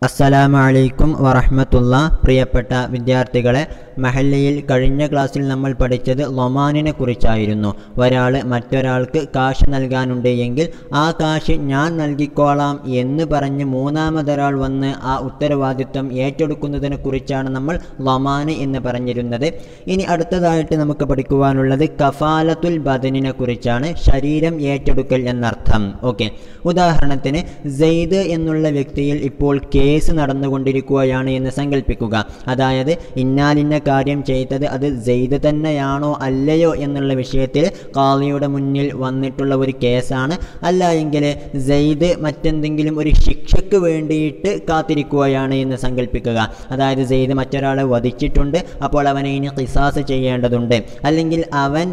അസ്സലാമു അലൈക്കും വറഹ്മത്തുള്ള. പ്രിയപ്പെട്ട വിദ്യാർത്ഥികളെ, മഹല്ലയിൽ കഴിഞ്ഞ ക്ലാസ്സിൽ നമ്മൾ പഠിച്ചത് ലൊമാനിനെ കുറിച്ചായിരുന്നു. ഒരാൾ മറ്റൊരാൾക്ക് കാശ് നൽകാനുണ്ട് എങ്കിൽ ആ കാശ് ഞാൻ നൽകിക്കോളാം എന്ന് പറഞ്ഞ് മൂന്നാമതൊരാൾ വന്ന് ആ ഉത്തരവാദിത്വം ഏറ്റെടുക്കുന്നതിനെ കുറിച്ചാണ് നമ്മൾ ലൊമാന് എന്ന് പറഞ്ഞിരുന്നത്. ഇനി അടുത്തതായിട്ട് നമുക്ക് പഠിക്കുവാനുള്ളത് കഫാലത്തുൽ ബദനിനെ കുറിച്ചാണ്. ശരീരം ഏറ്റെടുക്കൽ എന്നർത്ഥം. ഓക്കെ, ഉദാഹരണത്തിന് സെയ്ദ് എന്നുള്ള വ്യക്തിയിൽ ഇപ്പോൾ കേസ് നടന്നുകൊണ്ടിരിക്കുകയാണ് എന്ന് സങ്കല്പിക്കുക. അതായത് ഇന്നാലിന്ന കാര്യം ചെയ്തത് അത് സെയ്ദ് തന്നെയാണോ അല്ലയോ എന്നുള്ള വിഷയത്തിൽ ഖാളിയുടെ മുന്നിൽ വന്നിട്ടുള്ള ഒരു കേസാണ്. അല്ല എങ്കിൽ സെയ്ദ് മറ്റെന്തെങ്കിലും ഒരു ശിക്ഷയ്ക്ക് വേണ്ടിയിട്ട് കാത്തിരിക്കുകയാണ് എന്ന് സങ്കല്പിക്കുക. അതായത് സെയ്ദ് മറ്റൊരാളെ വധിച്ചിട്ടുണ്ട്, അപ്പോൾ അവനെ ഇനി ഖിസാസ് ചെയ്യേണ്ടതുണ്ട്. അല്ലെങ്കിൽ അവൻ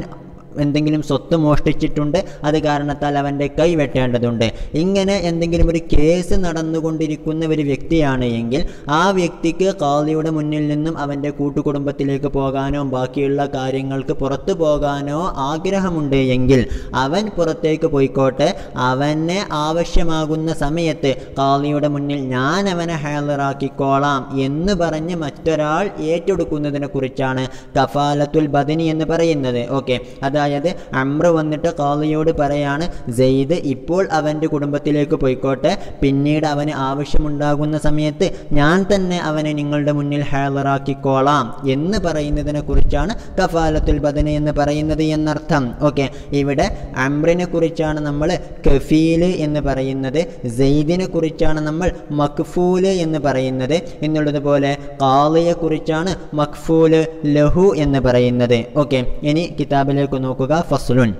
എന്തെങ്കിലും സ്വത്ത് മോഷ്ടിച്ചിട്ടുണ്ട്, അത് കാരണത്താൽ അവൻ്റെ കൈ വെട്ടേണ്ടതുണ്ട്. ഇങ്ങനെ എന്തെങ്കിലും ഒരു കേസ് നടന്നുകൊണ്ടിരിക്കുന്ന ഒരു വ്യക്തിയാണ് എങ്കിൽ ആ വ്യക്തിക്ക് ഖാളിയുടെ മുന്നിൽ നിന്നും അവൻ്റെ കൂട്ടുകുടുംബത്തിലേക്ക് പോകാനോ ബാക്കിയുള്ള കാര്യങ്ങൾക്ക് പുറത്തു പോകാനോ ആഗ്രഹമുണ്ട് എങ്കിൽ അവൻ പുറത്തേക്ക് പോയിക്കോട്ടെ. അവനെ ആവശ്യമാകുന്ന സമയത്ത് ഖാളിയുടെ മുന്നിൽ ഞാൻ അവനെ ഹാളിറാക്കിക്കോളാം എന്ന് പറഞ്ഞ് മറ്റൊരാൾ ഏറ്റെടുക്കുന്നതിനെ കുറിച്ചാണ് കഫാലത്തുൽ ബദനി എന്ന് പറയുന്നത്. ഓക്കെ, അതായത് അംർ വന്നിട്ട് ഖാളിയോട് പറയാണ്, സെയ്ദ് ഇപ്പോൾ അവൻ്റെ കുടുംബത്തിലേക്ക് പോയിക്കോട്ടെ, പിന്നീട് അവന് ആവശ്യമുണ്ടാകുന്ന സമയത്ത് ഞാൻ തന്നെ അവനെ നിങ്ങളുടെ മുന്നിൽ ഹാളിറാക്കിക്കോളാം എന്ന് പറയുന്നതിനെ കുറിച്ചാണ് കഫാലത്തുൽ ബദനി എന്ന് പറയുന്നത് എന്നർത്ഥം. ഓക്കെ, ഇവിടെ അംറിനെ കുറിച്ചാണ് നമ്മൾ കഫീല് എന്ന് പറയുന്നത്, സെയ്ദിനെ കുറിച്ചാണ് നമ്മൾ മക്ഫൂല് എന്ന് പറയുന്നത് എന്നുള്ളതുപോലെ ഖാളിയെ കുറിച്ചാണ് മക്ഫൂല് ലഹു എന്ന് പറയുന്നത്. ഓക്കെ, ഇനി കിതാബിലേക്ക് നോക്കുക. ഫസ്ലുൻ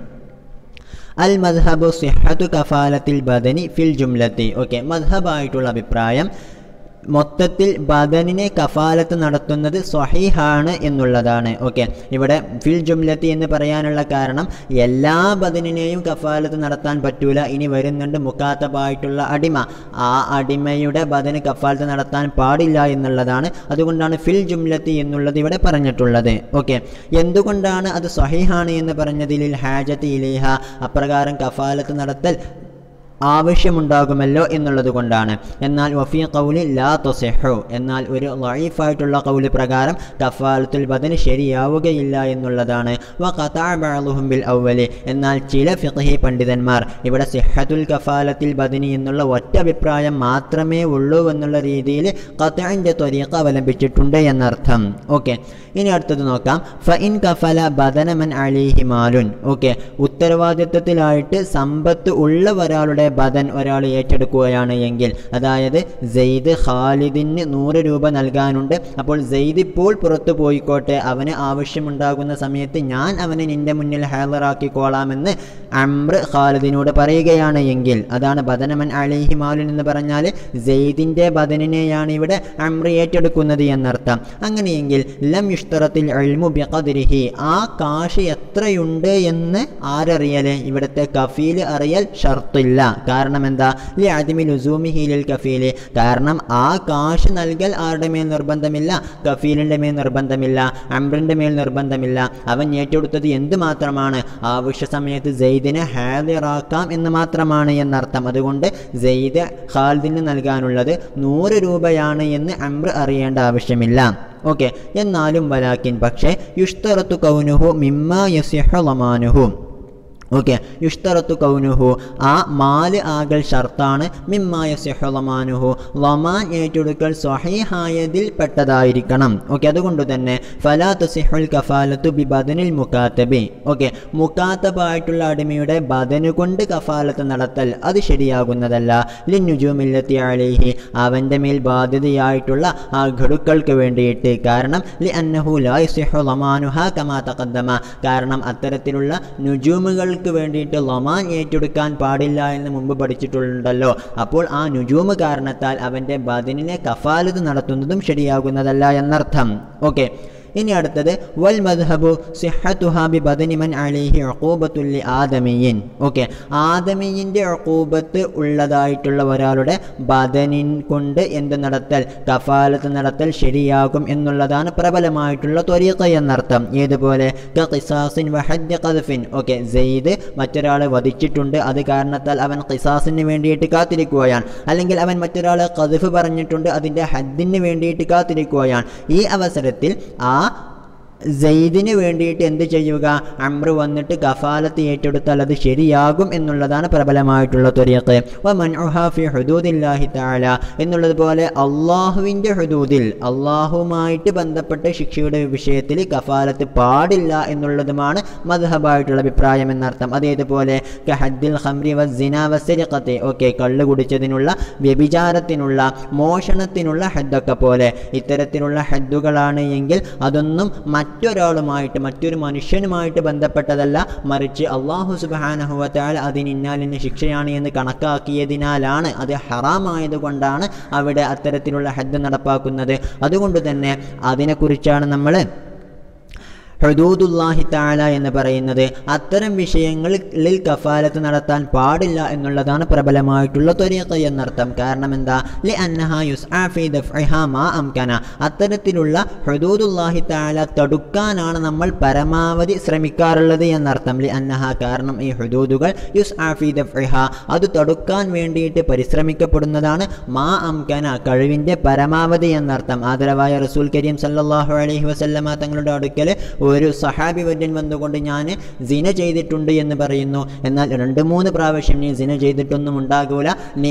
അൽ മദ്ഹബു സിഹ്ഹത്തു കഫാലത്തിൽ ബദനി ഫിൽ ജുംലത്തി. ഓക്കെ, മദ്ഹബായിട്ടുള്ള അഭിപ്രായം മൊത്തത്തിൽ ബദനിനെ കഫാലത്ത് നടത്തുന്നത് സ്വഹീഹാണ് എന്നുള്ളതാണ്. ഓക്കെ, ഇവിടെ ഫിൽ ജുംലത്തി എന്ന് പറയാനുള്ള കാരണം എല്ലാ ബദനിനെയും കഫാലത്ത് നടത്താൻ പറ്റൂല. ഇനി വരുന്നുണ്ട് മുക്കാത്തബായിട്ടുള്ള അടിമ, ആ അടിമയുടെ ബദന് കഫാലത്ത് നടത്താൻ പാടില്ല എന്നുള്ളതാണ്. അതുകൊണ്ടാണ് ഫിൽ ജുംലത്തി എന്നുള്ളത് ഇവിടെ പറഞ്ഞിട്ടുള്ളത്. ഓക്കെ, എന്തുകൊണ്ടാണ് അത് സ്വഹീഹാണ് എന്ന് പറഞ്ഞതിൽ ഹാജത്ത് ഇലൈഹ, അപ്രകാരം കഫാലത്ത് നടത്തൽ ആവശ്യമുണ്ടാകുമല്ലോ എന്നുള്ളത് കൊണ്ടാണ്. എന്നാൽ വഫീ ഖൗലി ലാ തുസിഹു, എന്നാൽ ഒരു ലഈഫായിട്ടുള്ള ഖൗല് പ്രകാരം കഫാലത്തുൽ ബദൻ ശരിയാവുകയില്ല എന്നുള്ളതാണ്. വഖതഅ ബഅ്ളുഹും ബിൽ അവ്വലി, എന്നാൽ ചില ഫിഖ്ഹി പണ്ഡിതന്മാർ ഇവിടെ സിഹ്ഹത്തുൽ കഫാലത്തിൽ ബദനി എന്നുള്ള ഒറ്റ അഭിപ്രായം മാത്രമേ ഉള്ളൂ എന്നുള്ള രീതിയിൽ ഖത്ഇന്റെ ത്വരീഖ അവലംബിച്ചിട്ടുണ്ട് എന്നർത്ഥം. ഓക്കെ, ഇനി അടുത്തത് നോക്കാം. ഫഇൻ കഫല ബദന മൻ അലൈഹി മാലുൻ. ഓക്കെ, ഉത്തരവാദിത്വത്തിലായിട്ട് സമ്പത്ത് ഉള്ള ഒരാളുടെ ബദൻ ഒരാൾ ഏറ്റെടുക്കുകയാണ് എങ്കിൽ, അതായത് സെയ്ദ് ഖാലിദിന് 100 രൂപ നൽകാനുണ്ട്, അപ്പോൾ സെയ്ദ് ഇപ്പോൾ പുറത്തു പോയിക്കോട്ടെ, അവന് ആവശ്യമുണ്ടാകുന്ന സമയത്ത് ഞാൻ അവനെ നിന്റെ മുന്നിൽ ഹാളിറാക്കിക്കോളാമെന്ന് അംർ ഖാലിദിനോട് പറയുകയാണ് എങ്കിൽ, അതാണ് ബദനമൻ അലൈഹി മാലുൻ എന്ന് പറഞ്ഞാൽ സെയ്ദിൻ്റെ ബദനിനെയാണ് ഇവിടെ അംർ ഏറ്റെടുക്കുന്നത് എന്നർത്ഥം. അങ്ങനെയെങ്കിൽ ലം യുഷ്തറത്തിൽ ഇൽമു ബിഖദ്രിഹി, ആ കാശ് എത്രയുണ്ട് എന്ന് ആരറിയൽ? ഇവിടുത്തെ കഫീൽ അറിയൽ ഷർത്തില്ല. കാരണം എന്താ? ലിഅദ്മി ലുസൂമിഹി ലിൽ കഫീല്, കാരണം ആ കാശ് നൽകൽ ആരുടെ മേൽ നിർബന്ധമില്ല? കഫീലിൻ്റെ മേൽ നിർബന്ധമില്ല, അംറിൻ്റെ മേൽ നിർബന്ധമില്ല. അവൻ ഏറ്റെടുത്തത് എന്ത് മാത്രമാണ്? ആവശ്യ സമയത്ത് സെയ്ദിനെ ഹാളിറാക്കാം എന്ന് മാത്രമാണ് എന്നർത്ഥം. അതുകൊണ്ട് സെയ്ദ് ഖാലിദിന് നൽകാനുള്ളത് 100 രൂപയാണ് എന്ന് അംർ അറിയേണ്ട ആവശ്യമില്ല. ഓക്കെ, എന്നാലും വലാക്കിൻ, പക്ഷേ യുഷ്തറത്തു കൗനുഹു മിമ്മാ യസിഹു ലമാനുഹു. ഓക്കെ, യുഷ്തറത്തു കൗനുഹു, ആ മാല് ആകൽ ഷർത്താണ്. മിമ്മാ യസിഹു ലമാനുഹു, ലമാൻ ഏറ്റെടുക്കൽ സ്വഹീഹായതിൽ പെട്ടതായിരിക്കണം. ഓക്കെ, അതുകൊണ്ട് തന്നെ ഫലാ തസിഹുൽ കഫാലത്തു ബി ബദനിൽ മുകാത്തബി. ഓക്കെ, മുകാത്തബായിട്ടുള്ള അടിമയുടെ ബദന് കൊണ്ട് കഫാലത്ത് നടത്തൽ അത് ശരിയാകുന്നതല്ല. ലിന്നുജൂമില്ലത്തി അലൈഹി, അവൻ്റെ മേൽ ബാധ്യതയായിട്ടുള്ള ആ ഘടുക്കൾക്ക് വേണ്ടിയിട്ട്. കാരണം ലി അന്നഹു ലാ യസിഹു ലമാനുഹ കമാ തഖദ്ദമ, കാരണം അത്തരത്തിലുള്ള നുജൂമുകൾ വേണ്ടിയിട്ട് ലമാൻ ഏറ്റെടുക്കാൻ പാടില്ല എന്ന് മുമ്പ് പഠിച്ചിട്ടുണ്ടല്ലോ. അപ്പോൾ ആ നുജൂമ് കാരണത്താൽ അവൻ്റെ ബദനിനെ കഫാലത്ത് നടത്തുന്നതും ശരിയാകുന്നതല്ല എന്നർത്ഥം. ഓക്കെ, ഇനി അടുത്തത് വൽ മദ്ഹബു സിഹ്ഹതുഹാ ബി ബദനി മൻ അലൈഹി ഉഖൂബത്തുൽ ആദമിയിൻ. ഓക്കെ, ആദമിയിൻ്റെ ഉഖൂബത്ത് ഉള്ളതായിട്ടുള്ള ഒരാളുടെ ബദനിൻ കൊണ്ട് എന്ത് നടത്തൽ, കഫാലത്ത് നടത്തൽ ശരിയാകും എന്നുള്ളതാണ് പ്രബലമായിട്ടുള്ള ത്വരീഖ എന്നർത്ഥം. ഏതുപോലെ ഖിസാസിൻ വഹദ്ദി ഖദ്ഫിൻ. ഓക്കെ, സെയ്ദ് മറ്റൊരാളെ വധിച്ചിട്ടുണ്ട്, അത് കാരണത്താൽ അവൻ ഖിസാസിന് വേണ്ടിയിട്ട് കാത്തിരിക്കുകയാണ്, അല്ലെങ്കിൽ അവൻ മറ്റൊരാളെ ഖദ്ഫ് പറഞ്ഞിട്ടുണ്ട്, അതിൻ്റെ ഹദ്ദിന് വേണ്ടിയിട്ട് കാത്തിരിക്കുകയാണ്. ഈ അവസരത്തിൽ ആ സെയ്ദിന് വേണ്ടിയിട്ട് എന്ത് ചെയ്യുക, അംറ് വന്നിട്ട് കഫാലത്ത് ഏറ്റെടുത്താൽ അത് ശരിയാകും എന്നുള്ളതാണ് പ്രബലമായിട്ടുള്ള ത്വരീഖ്. വമൻഉഹാ ഫി ഹുദൂദില്ലാഹി തആല എന്നുള്ളതുപോലെ അള്ളാഹുവിൻ്റെ ഹുദൂദിൽ, അള്ളാഹുവുമായിട്ട് ബന്ധപ്പെട്ട ശിക്ഷയുടെ വിഷയത്തിൽ കഫാലത്ത് പാടില്ല എന്നുള്ളതുമാണ് മദ്ഹബായിട്ടുള്ള അഭിപ്രായം എന്നർത്ഥം. അതേതുപോലെ കഹദ്ദിൽ ഖംറി വസ്സിനാ വസ്സരിഖത്തി. ഓക്കെ, കള്ള് കുടിച്ചതിനുള്ള, വ്യഭിചാരത്തിനുള്ള, മോഷണത്തിനുള്ള ഹദ്ദൊക്കെ പോലെ ഇത്തരത്തിലുള്ള ഹദ്ദുകളാണ് എങ്കിൽ അതൊന്നും മറ്റൊരാളുമായിട്ട്, മറ്റൊരു മനുഷ്യനുമായിട്ട് ബന്ധപ്പെട്ടതല്ല, മറിച്ച് അല്ലാഹു സുബ്ഹാനഹു വ തആല അതിന് ഇന്നാലിന് ശിക്ഷയാണ് എന്ന് കണക്കാക്കിയതിനാലാണ്, അത് ഹറാമായതുകൊണ്ടാണ് അവിടെ അത്തരത്തിലുള്ള ഹദ്ദ് നടപ്പാക്കുന്നത്. അതുകൊണ്ട് തന്നെ അതിനെക്കുറിച്ചാണ് നമ്മൾ ഹുദൂദുല്ലാഹി തആല എന്ന് പറയുന്നത്. അത്തരം വിഷയങ്ങളിൽ കഫാലത്ത് നടത്താൻ പാടില്ല എന്നുള്ളതാണ് പ്രബലമായിട്ടുള്ള ത്വരീഖ എന്നർത്ഥം. കാരണം എന്താ, ലിഅന്നഹാ യുസ്ആ ഫീ ദഫ്ഇഹാ മാ അംകന. അത്തരത്തിലുള്ള ഹുദൂദുല്ലാഹി തആല തടുക്കാനാണ് നമ്മൾ പരമാവധി ശ്രമിക്കാറുള്ളത് എന്നർത്ഥം. ലിഅന്നഹാ, കാരണം ഈ ഹുദൂദുകൾ യുസ്ആ ഫീ ദഫ്ഇഹാ, അത് തടുക്കാൻ വേണ്ടിയിട്ട് പരിശ്രമിക്കപ്പെടുന്നതാണ്. മാ അംകന, കഴിവിൻ്റെ പരമാവധി എന്നർത്ഥം. ആദരവായ റസൂൽ കരീം സല്ലല്ലാഹു അലൈഹി വസല്ലമ തങ്ങളുടെ അടുക്കൽ ഒരു സഹാബി വര്യൻ വന്നുകൊണ്ട് ഞാൻ സിന ചെയ്തിട്ടുണ്ട് എന്ന് പറയുന്നു. എന്നാൽ 2-3 പ്രാവശ്യം നീ സിന ചെയ്തിട്ടൊന്നും ഉണ്ടാകൂല,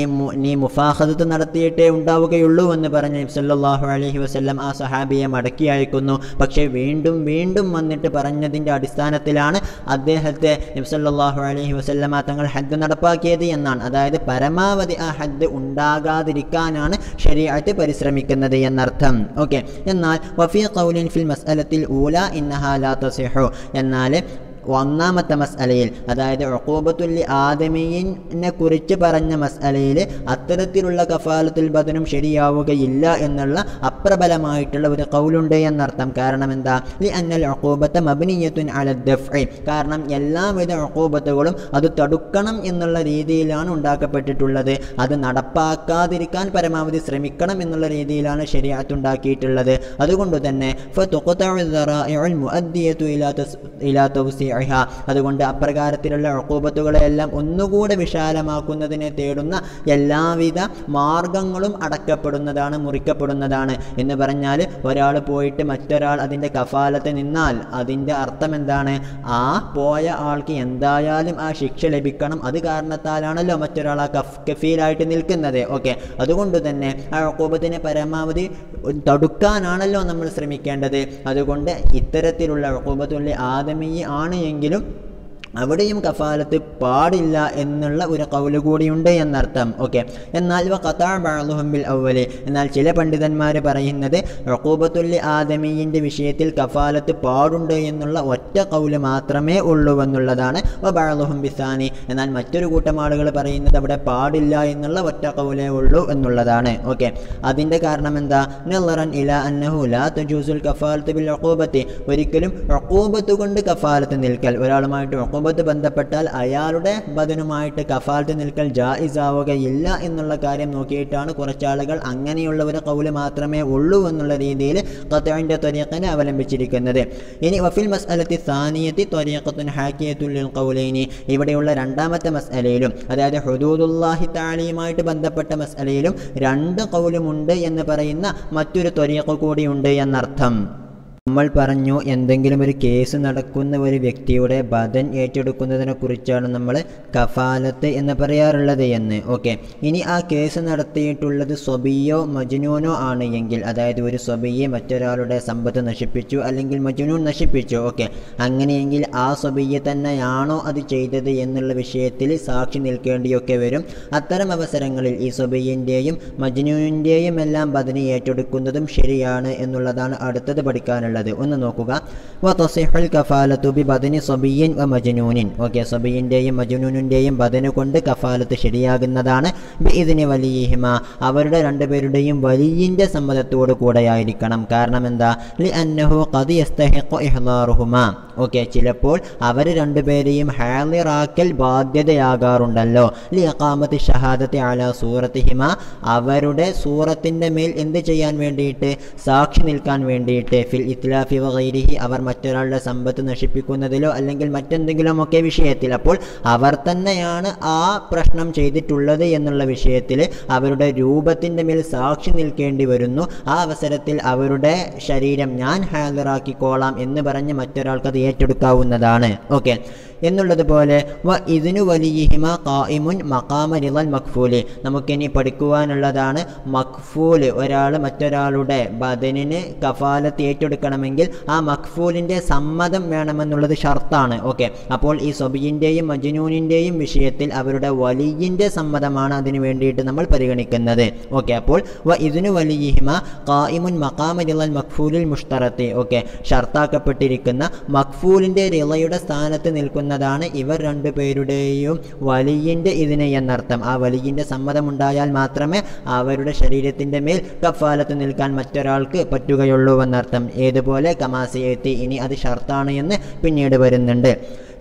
നീ മുഫാഖദത്ത് നടത്തിയിട്ടേ ഉണ്ടാവുകയുള്ളൂ എന്ന് പറഞ്ഞ് നബി സല്ലല്ലാഹു അലൈഹി വസല്ലം ആ സഹാബിയെ മടക്കി അയക്കുന്നു. പക്ഷേ വീണ്ടും വീണ്ടും വന്നിട്ട് പറഞ്ഞതിൻ്റെ അടിസ്ഥാനത്തിലാണ് അദ്ദേഹത്തെ നബി സല്ലല്ലാഹു അലൈഹി വസല്ലം തങ്ങൾ ഹദ്ദ് നടപ്പാക്കിയത് എന്നാണ്. അതായത് പരമാവധി ആ ഹദ്ദ് ഉണ്ടാകാതിരിക്കാനാണ് ശരീഅത്ത് പരിശ്രമിക്കുന്നത് എന്നർത്ഥം. ഓക്കെ, എന്നാൽ വഫീ ഖൗലിൻ ഫിൽ മസ്അലത്തിൽ ഊല ഇന്നഹാ ലാ തസിഹു. എന്നാൽ ഒന്നാമത്തെ മസ്അലയിൽ, അതായത് ഉഖൂബത്തുൽ ആദമിയിനെ കുറിച്ച് പറഞ്ഞ മസ്അലയിൽ അത്തരത്തിലുള്ള കഫാലത്തുൽ ബദനും ശരിയാവുകയില്ല എന്നുള്ള അപ്രബലമായിട്ടുള്ള ഒരു ഖൗലുണ്ട് എന്നർത്ഥം. കാരണം എന്താ, ലിഅന്നൽ ഉഖൂബത മബ്നിയത്തുൻ അല ദഫ്ഇ. കാരണം എല്ലാവിധ ഉഖൂബത്തുകളും അത് തടുക്കണം എന്നുള്ള രീതിയിലാണ് ഉണ്ടാക്കപ്പെട്ടിട്ടുള്ളത്. അത് നടപ്പാക്കാതിരിക്കാൻ പരമാവധി ശ്രമിക്കണം എന്നുള്ള രീതിയിലാണ് ശരീഅത്ത് ഉണ്ടാക്കിയിട്ടുള്ളത്. അതുകൊണ്ട് തന്നെ ഫതുഖ്തഉ ദറാഇഉൽ മുഅദ്ദിയതു ഇലാ തൗസിഇ. അതുകൊണ്ട് അപ്രകാരത്തിലുള്ള ഉഖൂബത്തുകളെല്ലാം ഒന്നുകൂടെ വിശാലമാക്കുന്നതിനെ തേടുന്ന എല്ലാവിധ മാർഗങ്ങളും അടക്കപ്പെടുന്നതാണ്, മുറിക്കപ്പെടുന്നതാണ്. എന്ന് പറഞ്ഞാൽ ഒരാൾ പോയിട്ട് മറ്റൊരാൾ അതിൻ്റെ കഫാലത്ത് നിന്നാൽ അതിൻ്റെ അർത്ഥം എന്താണ്, ആ പോയ ആൾക്ക് എന്തായാലും ആ ശിക്ഷ ലഭിക്കണം. അത് കാരണത്താലാണല്ലോ മറ്റൊരാൾ ആ കഫീലായിട്ട് നിൽക്കുന്നത്. ഓക്കെ, അതുകൊണ്ട് തന്നെ ആ ഉഖൂബത്തിനെ പരമാവധി തടുക്കാനാണല്ലോ നമ്മൾ ശ്രമിക്കേണ്ടത്. അതുകൊണ്ട് ഇത്തരത്തിലുള്ള ഉഖൂബത്തുൽ ആദമി ആണ് എങ്കിലും അവിടെയും കഫാലത്ത് പാടില്ല എന്നുള്ള ഒരു ഖൗല് കൂടിയുണ്ട് എന്നർത്ഥം. ഓക്കെ, എന്നാൽ എന്നാൽ ചില പണ്ഡിതന്മാർ പറയുന്നത് ഉഖൂബത്തുൽ ആദമിയിൻ്റെ വിഷയത്തിൽ കഫാലത്ത് പാടുണ്ട് എന്നുള്ള ഒറ്റ ഖൗല് മാത്രമേ ഉള്ളൂ എന്നുള്ളതാണ്. വബഅളുഹും ബിസാനി, എന്നാൽ മറ്റൊരു കൂട്ടം ആളുകൾ പറയുന്നത് അവിടെ പാടില്ല എന്നുള്ള ഒറ്റ ഖൗലേ ഉള്ളൂ എന്നുള്ളതാണ്. ഓക്കെ, അതിൻ്റെ കാരണം എന്താ, നളറൻ ഇലാ അന്നഹു ലാ തജൂസുൽ കഫാലത്ത് ബിൽ ഉഖൂബത്തി. ഒരിക്കലും ഉഖൂബത്ത് കൊണ്ട് കഫാലത്ത് നിൽക്കൽ, ഒരാളുമായിട്ട് ഉഖൂബത്ത് ബന്ധപ്പെട്ടാൽ അയാളുടെ ബദനുമായിട്ട് കഫാലത്ത് നിൽക്കൽ ജായിസാവുകയില്ല എന്നുള്ള കാര്യം നോക്കിയിട്ടാണ് കുറച്ചാളുകൾ അങ്ങനെയുള്ള ഒരു ഖൗല് മാത്രമേ ഉള്ളൂ എന്നുള്ള രീതിയിൽ ഖത്ഇന്റെ ത്വരീഖിനെ അവലംബിച്ചിരിക്കുന്നത്. ഇനി വഫിൽ മസ്അലത്തി സാനിയത്തി ത്വരീഖത്തുൻ ഹാക്കിയത്തുൽ ലിൽ ഖൗലൈനി. ഇവിടെയുള്ള രണ്ടാമത്തെ മസ്അലയിലും, അതായത് ഹുദൂദുല്ലാഹി തആലയുമായിട്ട് ബന്ധപ്പെട്ട മസ്അലയിലും 2 ഖൗലുമുണ്ട് എന്ന് പറയുന്ന മറ്റൊരു ത്വരീഖ് കൂടിയുണ്ട് എന്നർത്ഥം. നമ്മൾ പറഞ്ഞു എന്തെങ്കിലും ഒരു കേസ് നടക്കുന്ന ഒരു വ്യക്തിയുടെ ബദൻ ഏറ്റെടുക്കുന്നതിനെ കുറിച്ചാണ് നമ്മൾ കഫാലത്ത് എന്ന് പറയാറുള്ളത് എന്ന്. ഓക്കെ, ഇനി ആ കേസ് നടത്തിയിട്ടുള്ളത് സ്വബിയോ മജ്നൂനോ ആണ് എങ്കിൽ, അതായത് ഒരു സ്വബിയെ മറ്റൊരാളുടെ സമ്പത്ത് നശിപ്പിച്ചു അല്ലെങ്കിൽ മജ്നൂൻ നശിപ്പിച്ചു. ഓക്കെ, അങ്ങനെയെങ്കിൽ ആ സ്വബിയെ തന്നെയാണോ അത് ചെയ്തത് എന്നുള്ള വിഷയത്തിൽ സാക്ഷി നിൽക്കേണ്ടിയൊക്കെ വരും. അത്തരം അവസരങ്ങളിൽ ഈ സ്വബിയിൻ്റെയും മജ്നൂനിൻ്റെയും എല്ലാം ബദനി ഏറ്റെടുക്കുന്നതും ശരിയാണ് എന്നുള്ളതാണ് അടുത്തത് പഠിക്കാനുള്ളത്. എന്നുള്ളത്. ഒന്ന് നോക്കുക. വതസിഹുൽ കഫാലത്തു ബി ബദനി സബിയ്യിൻ വ മജ്നൂനിൻ. ഓക്കെ, സബിയിൻ്റെയും മജ്നൂനിൻ്റെയും ബദന് കൊണ്ട് കഫാലത്ത് ശരിയാകുന്നതാണ്. ബി ഇദ്നി വലിയിഹിമ, അവരുടെ രണ്ടുപേരുടെയും വലിയിൻ്റെ സമ്മതത്തോടു കൂടെയായിരിക്കണം. കാരണം എന്താ? ലി അന്നഹു ഖദ് യസ്തഹിഖു ഇഹ്ളാറുഹുമാ. ഓക്കെ, ചിലപ്പോൾ അവർ രണ്ടുപേരെയും ഹാളിറാക്കൽ ബാധ്യതയാകാറുണ്ടല്ലോ. ലി ഇഖാമത്തി ഷഹാദത്തി അലാ സൂറത്തിഹിമ, അവരുടെ സൂറത്തിൻ്റെ മേൽ എന്ത് ചെയ്യാൻ വേണ്ടിയിട്ട്? സാക്ഷി നിൽക്കാൻ വേണ്ടിയിട്ട്. ഫിൽ ഇത്ലാഫി വഗൈരിഹി, അവർ മറ്റൊരാളുടെ സമ്പത്ത് നശിപ്പിക്കുന്നതിലോ അല്ലെങ്കിൽ മറ്റെന്തെങ്കിലുമൊക്കെ വിഷയത്തിൽ. അപ്പോൾ അവർ തന്നെയാണ് ആ പ്രശ്നം ചെയ്തിട്ടുള്ളത് എന്നുള്ള വിഷയത്തിൽ അവരുടെ രൂപത്തിൻ്റെ മേൽ സാക്ഷി നിൽക്കേണ്ടി വരുന്നു. ആ അവസരത്തിൽ അവരുടെ ശരീരം ഞാൻ ഹാളിറാക്കിക്കോളാം എന്ന് പറഞ്ഞ് മറ്റൊരാൾക്കത് ഏറ്റെടുക്കാവുന്നതാണ്. ഓക്കെ, എന്നുള്ളതുപോലെ വ ഇതിനു വലിയിഹിമ ഖായിമുൻ മഖാമ റിളൽ മഖ്ഫൂലി, നമുക്കിനി പഠിക്കുവാനുള്ളതാണ്. മഖ്ഫൂല്, ഒരാൾ മറ്റൊരാളുടെ ബദനിന് കഫാലത്ത് ഏറ്റെടുക്കണമെങ്കിൽ ആ മഖ്ഫൂലിൻ്റെ സമ്മതം വേണമെന്നുള്ളത് ഷർത്താണ്. ഓക്കെ, അപ്പോൾ ഈ സബിയിൻ്റെയും മജ്നൂനിൻ്റെയും വിഷയത്തിൽ അവരുടെ വലിയിൻ്റെ സമ്മതമാണ് അതിന് വേണ്ടിയിട്ട് നമ്മൾ പരിഗണിക്കുന്നത്. ഓക്കെ, അപ്പോൾ വ ഇതിനു വലിയിഹിമ ഖായിമുൻ മഖാമ റിളൽ മഖ്ഫൂലിൽ മുഷ്തറത്തി. ഓക്കെ, ഷർത്താക്കപ്പെട്ടിരിക്കുന്ന മഖ്ഫൂലിൻ്റെ റിളയുടെ സ്ഥാനത്ത് നിൽക്കുന്ന ഇവർ രണ്ടുപേരുടെയും വലിയിൻ്റെ ഇതിന് എന്നർത്ഥം. ആ വലിയിൻ്റെ സമ്മതമുണ്ടായാൽ മാത്രമേ അവരുടെ ശരീരത്തിൻ്റെ മേൽ കഫാലത്ത് നിൽക്കാൻ മറ്റൊരാൾക്ക് പറ്റുകയുള്ളൂ എന്നർത്ഥം. ഏതുപോലെ കമാസിയെത്തി, ഇനി അത് ഷർത്താണ് എന്ന് പിന്നീട് വരുന്നുണ്ട്.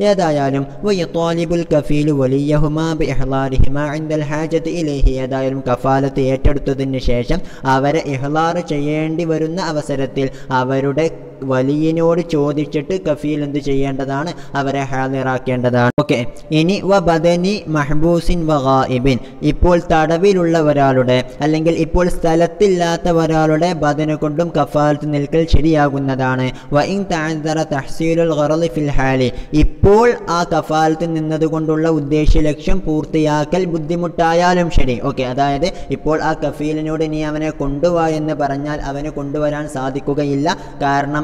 ഏതായാലും വയത്വാലിബുൽ കഫീലു വലിയഹുമാ ബിഇഹ്ലാരിഹിമാ ഇൻദൽ ഹാജത്തി ഇലൈഹി, ഏതായാലും കഫാലത്ത് ഏറ്റെടുത്തതിന് ശേഷം അവരെ ഇഹ്ലാർ ചെയ്യേണ്ടി വരുന്ന അവസരത്തിൽ അവരുടെ വലിയനോട് ചോദിച്ചിട്ട് കഫീൽ എന്ത് ചെയ്യേണ്ടതാണ്? അവരെ ഹാളിറാക്കേണ്ടതാണ്. ഓക്കെ, ഇനി വ ബദനി മഹ്ബൂസിൻ വ ഗായിബിൻ, ഇപ്പോൾ തടവിലുള്ള ഒരാളുടെ അല്ലെങ്കിൽ ഇപ്പോൾ സ്ഥലത്തില്ലാത്ത ഒരാളുടെ ബദന കൊണ്ടും കഫാലത്ത് നിൽക്കൽ ശരിയാകുന്നതാണ്. വ ഇൻ തഅദ്ദറ തഹ്സീലുൽ ഗറളി ഫിൽ ഹാലി, ഇപ്പോൾ ആ കഫാലത്ത് നിന്നതുകൊണ്ടുള്ള ഉദ്ദേശ ലക്ഷ്യം പൂർത്തിയാക്കൽ ബുദ്ധിമുട്ടായാലും ശരി. ഓക്കെ, അതായത് ഇപ്പോൾ ആ കഫീലിനോട് നീ അവനെ കൊണ്ടുവാ എന്ന് പറഞ്ഞാൽ അവന് കൊണ്ടുവരാൻ സാധിക്കുകയില്ല. കാരണം